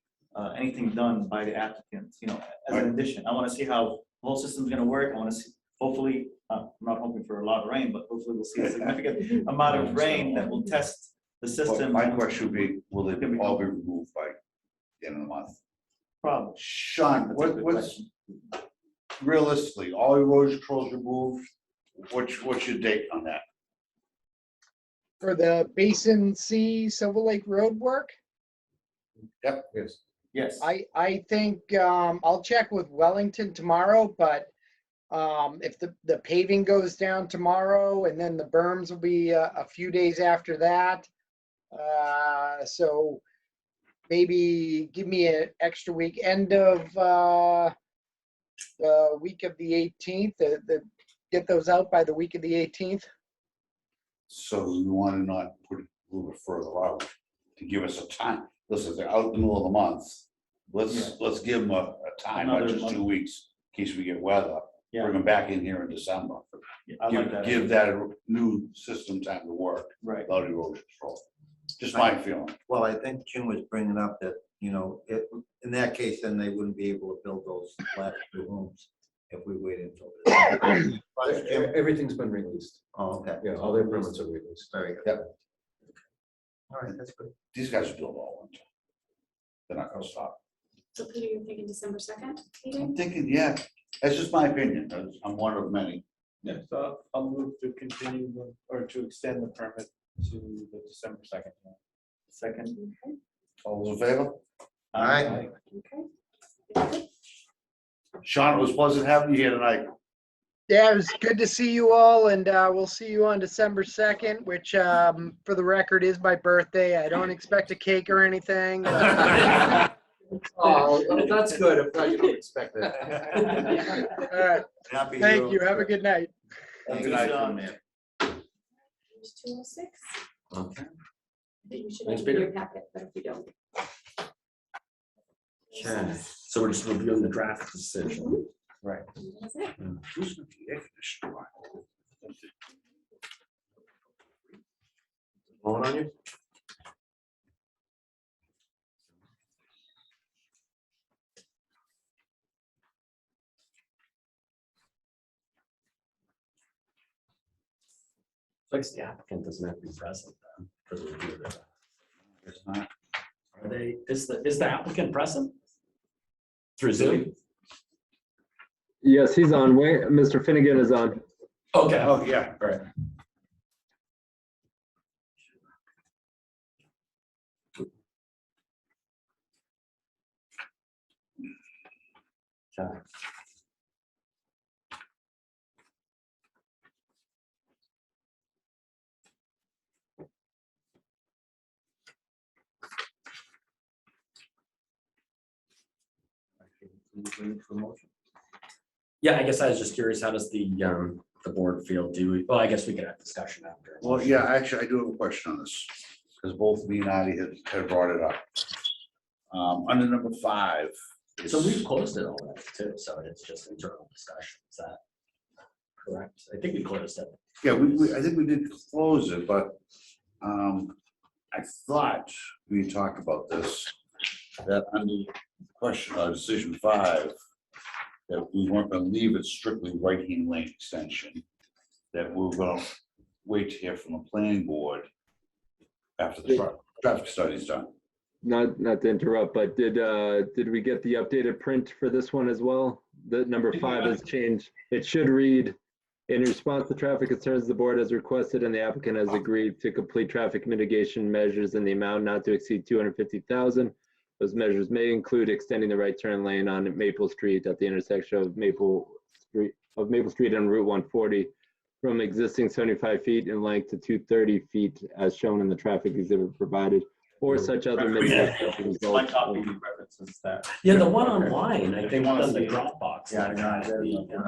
anything done by the applicant, you know, as an addition. I want to see how the whole system's going to work. I want to see, hopefully, I'm not hoping for a lot of rain, but hopefully we'll see a significant amount of rain that will test the system. My question would be, will they all be removed by the end of the month? Probably. Sean, That's a good what's question. realistically, all erosion controls removed? What's your date on that? For the Basin C Silver Lake Road work, Yep. Yes. Yes. I think I'll check with Wellington tomorrow, but if the paving goes down tomorrow, and then the berms will be a few days after that. So maybe give me an extra week, end of the week of the 18th, get those out by the week of the 18th. So we want to not put it a little bit further out to give us a time. Listen, they're out in the middle of the month. Let's give them a time, not Another just month. 2 weeks, in case we get weather. Yeah. Bring them back in here in December. Yeah, I like that. Give that new system time to work Right. without erosion control. Just my feeling. Well, I think Jim was bringing up that, you know, in that case, then they wouldn't be able to build those last two homes if we waited until. Everything's been released. Oh, okay. Yeah, all their permits are released. Very good. Yep. All right, that's good. These guys will build all winter. They're not gonna stop. So Peter, you're thinking December 2nd I'm meeting? thinking, yeah, that's just my opinion. I'm one of many. Yeah, so I'll move to continue or to extend the permit to the December 2nd. Second. Okay, All those in favor? All right. okay. Sean, it was pleasant having you here tonight. Yeah, it was good to see you all, and we'll see you on December 2nd, which for the record is my birthday. I don't expect a cake or anything. Oh, that's good. I'm glad you don't expect that. All right, Happy thank you. Have a good night. Good night, Sean. man. There's 206. Okay. I think you should Thanks, have in your Peter. packet, but if you don't. Okay, so we're just reviewing the draft decision. Right. That's it. Who's gonna be the air conditioner on? Blowing on you? Looks the applicant doesn't have to be present then for the review of the draft. It's not. Are they, is the applicant present? Through Zoom? Yes, he's on. Wait, Mr. Finnegan is on. Okay. Oh, yeah. All right. Okay. Yeah, I guess I was just curious, how does the board feel? Well, I guess we could have discussion after. Well, yeah, actually, I do have a question on this, because both me and Adi had brought it up. Under number 5. So we've closed it already too, so it's just internal discussion. Is that correct? I think we closed it. Yeah, I think we did close it, but I thought we talked about this, that under question, decision 5, that we weren't gonna leave it strictly right-hand lane extension, that we were gonna wait to hear from the planning board after the traffic study's done. Not to interrupt, but did we get the updated print for this one as well? The number 5 has changed. It should read In response to traffic concerns, the board has requested and the applicant has agreed to complete traffic mitigation measures in the amount not to exceed 250,000. Those measures may include extending the right turn lane on Maple Street at the intersection of Maple Street and Route 140 from existing 75 feet in length to 230 feet as shown in the traffic exhibit provided, or such other mitigation My results. copy references that. Yeah, the one online, I think, on the Dropbox. Yeah, I know. I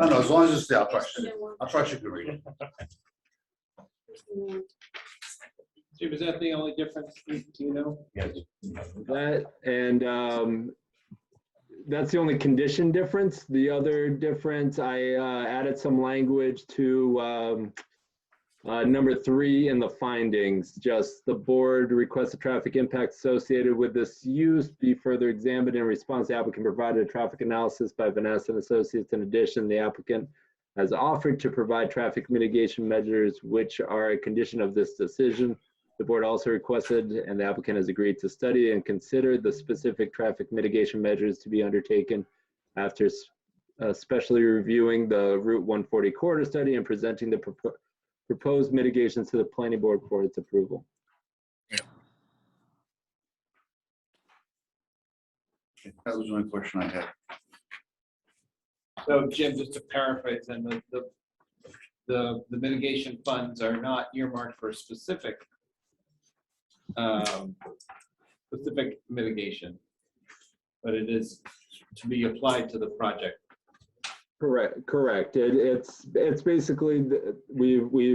don't know, as long as it's there, I'll trust you can read it. Jim, is that the only difference, do you know? That and that's the only condition difference. The other difference, I added some language to number 3 in the findings. Just the board requests the traffic impact associated with this use be further examined. In response, the applicant provided a traffic analysis by Vanessa and Associates. In addition, the applicant has offered to provide traffic mitigation measures, which are a condition of this decision. The board also requested, and the applicant has agreed to study and consider the specific traffic mitigation measures to be undertaken after especially reviewing the Route 140 corridor study and presenting the proposed mitigations to the planning board for its approval. That was the only question I had. So Jim, just to paraphrase, then the mitigation funds are not earmarked for specific mitigation, but it is to be applied to the project. Correct. It's basically we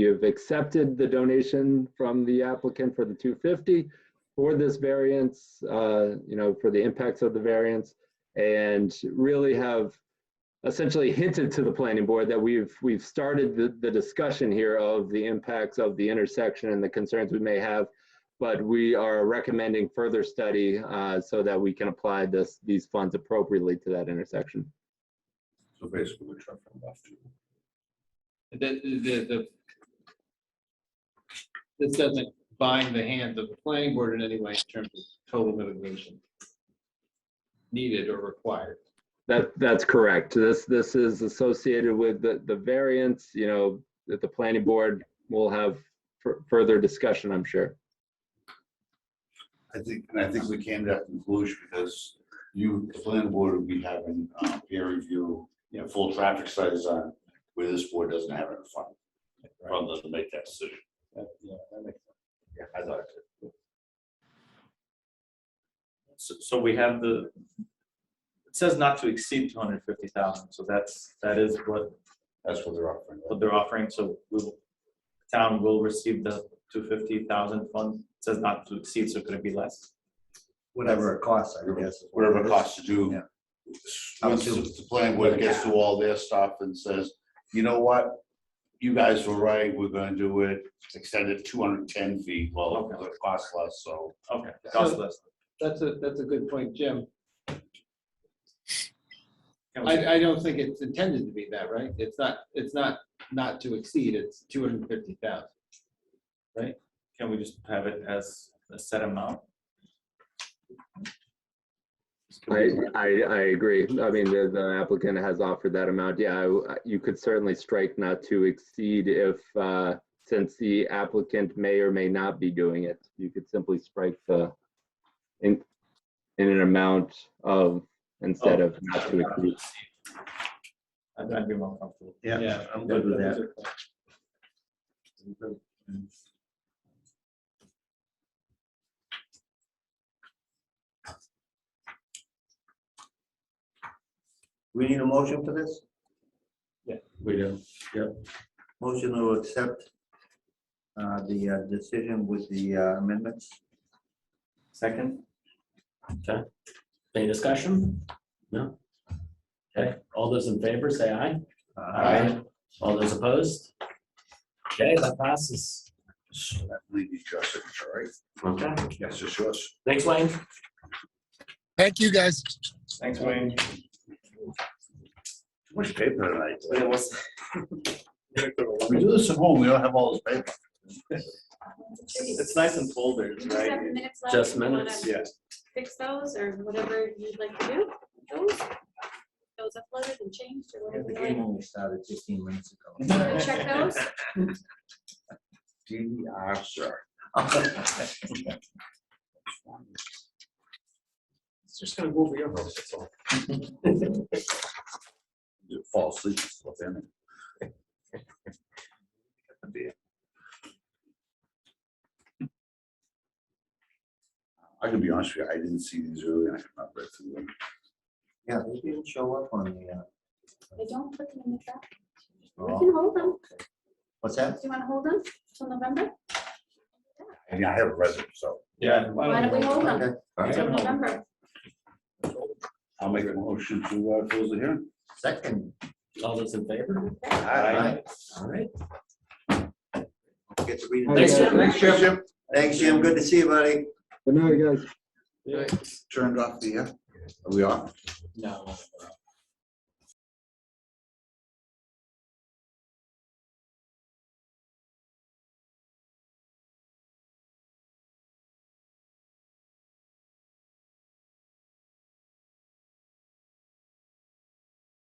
have accepted the donation from the applicant for the 250 for this variance, for the impacts of the variance, and really have essentially hinted to the planning board that we've started the discussion here of the impacts of the intersection and the concerns we may have, but we are recommending further study so that we can apply these funds appropriately to that intersection. So basically, we're trying to left. This doesn't bind the hands of the planning board in any way in terms of total mitigation needed or required. That's correct. This is associated with the variance, that the planning board will have further discussion, I'm sure. I think we came to that conclusion because the planning board would be having peer review, full traffic studies on where this board doesn't have any fun. Rather than make that decision. Yeah, that makes sense. Yeah, I thought it. So we have it says not to exceed 250,000. So that is what they're offering. What they're offering. So the town will receive the 250,000 fund. It says not to exceed, so could it be less? Whatever it costs, I guess. Whatever it costs to do. Yeah. Once the planning board gets through all their stuff and says, you know what? You guys were right, we're gonna do it, extend it 210 feet, well, it costs less, so. Okay, cost less. That's a good point, Jim. I don't think it's intended to be that, right? It's not to exceed, it's 250,000. Right? Can we just have it as a set amount? I agree. I mean, the applicant has offered that amount. Yeah, you could certainly strike not to exceed if, since the applicant may or may not be doing it, you could simply strike in an amount of instead of not to exceed. I'd be more comfortable. Yeah, I'm good with that. We need a motion for this? Yeah, we do. Yep. Motion to accept the decision with the amendments. Second. Okay. Any discussion? No? Okay. All those in favor, say aye. Aye. All those opposed? Okay, that passes. So that leaves your signature, right? Okay. Yes, it's yours. Thanks, Wayne. Thank you, guys. Thanks, Wayne. Too much paper tonight. We We do this at home, we don't have all this paper. It's nice and folded, You just have right? the minutes left. Just if you wanna minutes. Yeah. Fix those or whatever you'd like to do. Those. those uploaded and changed or Yeah, the whatever? game only started 15 minutes ago. Wanna check those? DVR, sir. It's just gonna go over your house, that's all. You fall asleep. Slip in. I can be honest with you, I didn't see these early and I could not read through them. Yeah, they didn't show up on the. They don't put them in the truck. We Oh, can hold them. What's that? Do you wanna hold them till November? And I have read them, so Yeah. Why don't we hold them Okay. till November? I'll make a motion to close the hearing. Second. All those in favor? Aye. All right. Get to read it. Thanks, Jim. Thanks, Jim. Thanks, Jim. Good to see you, buddy. Good night, guys. Turned off the, are we off? No.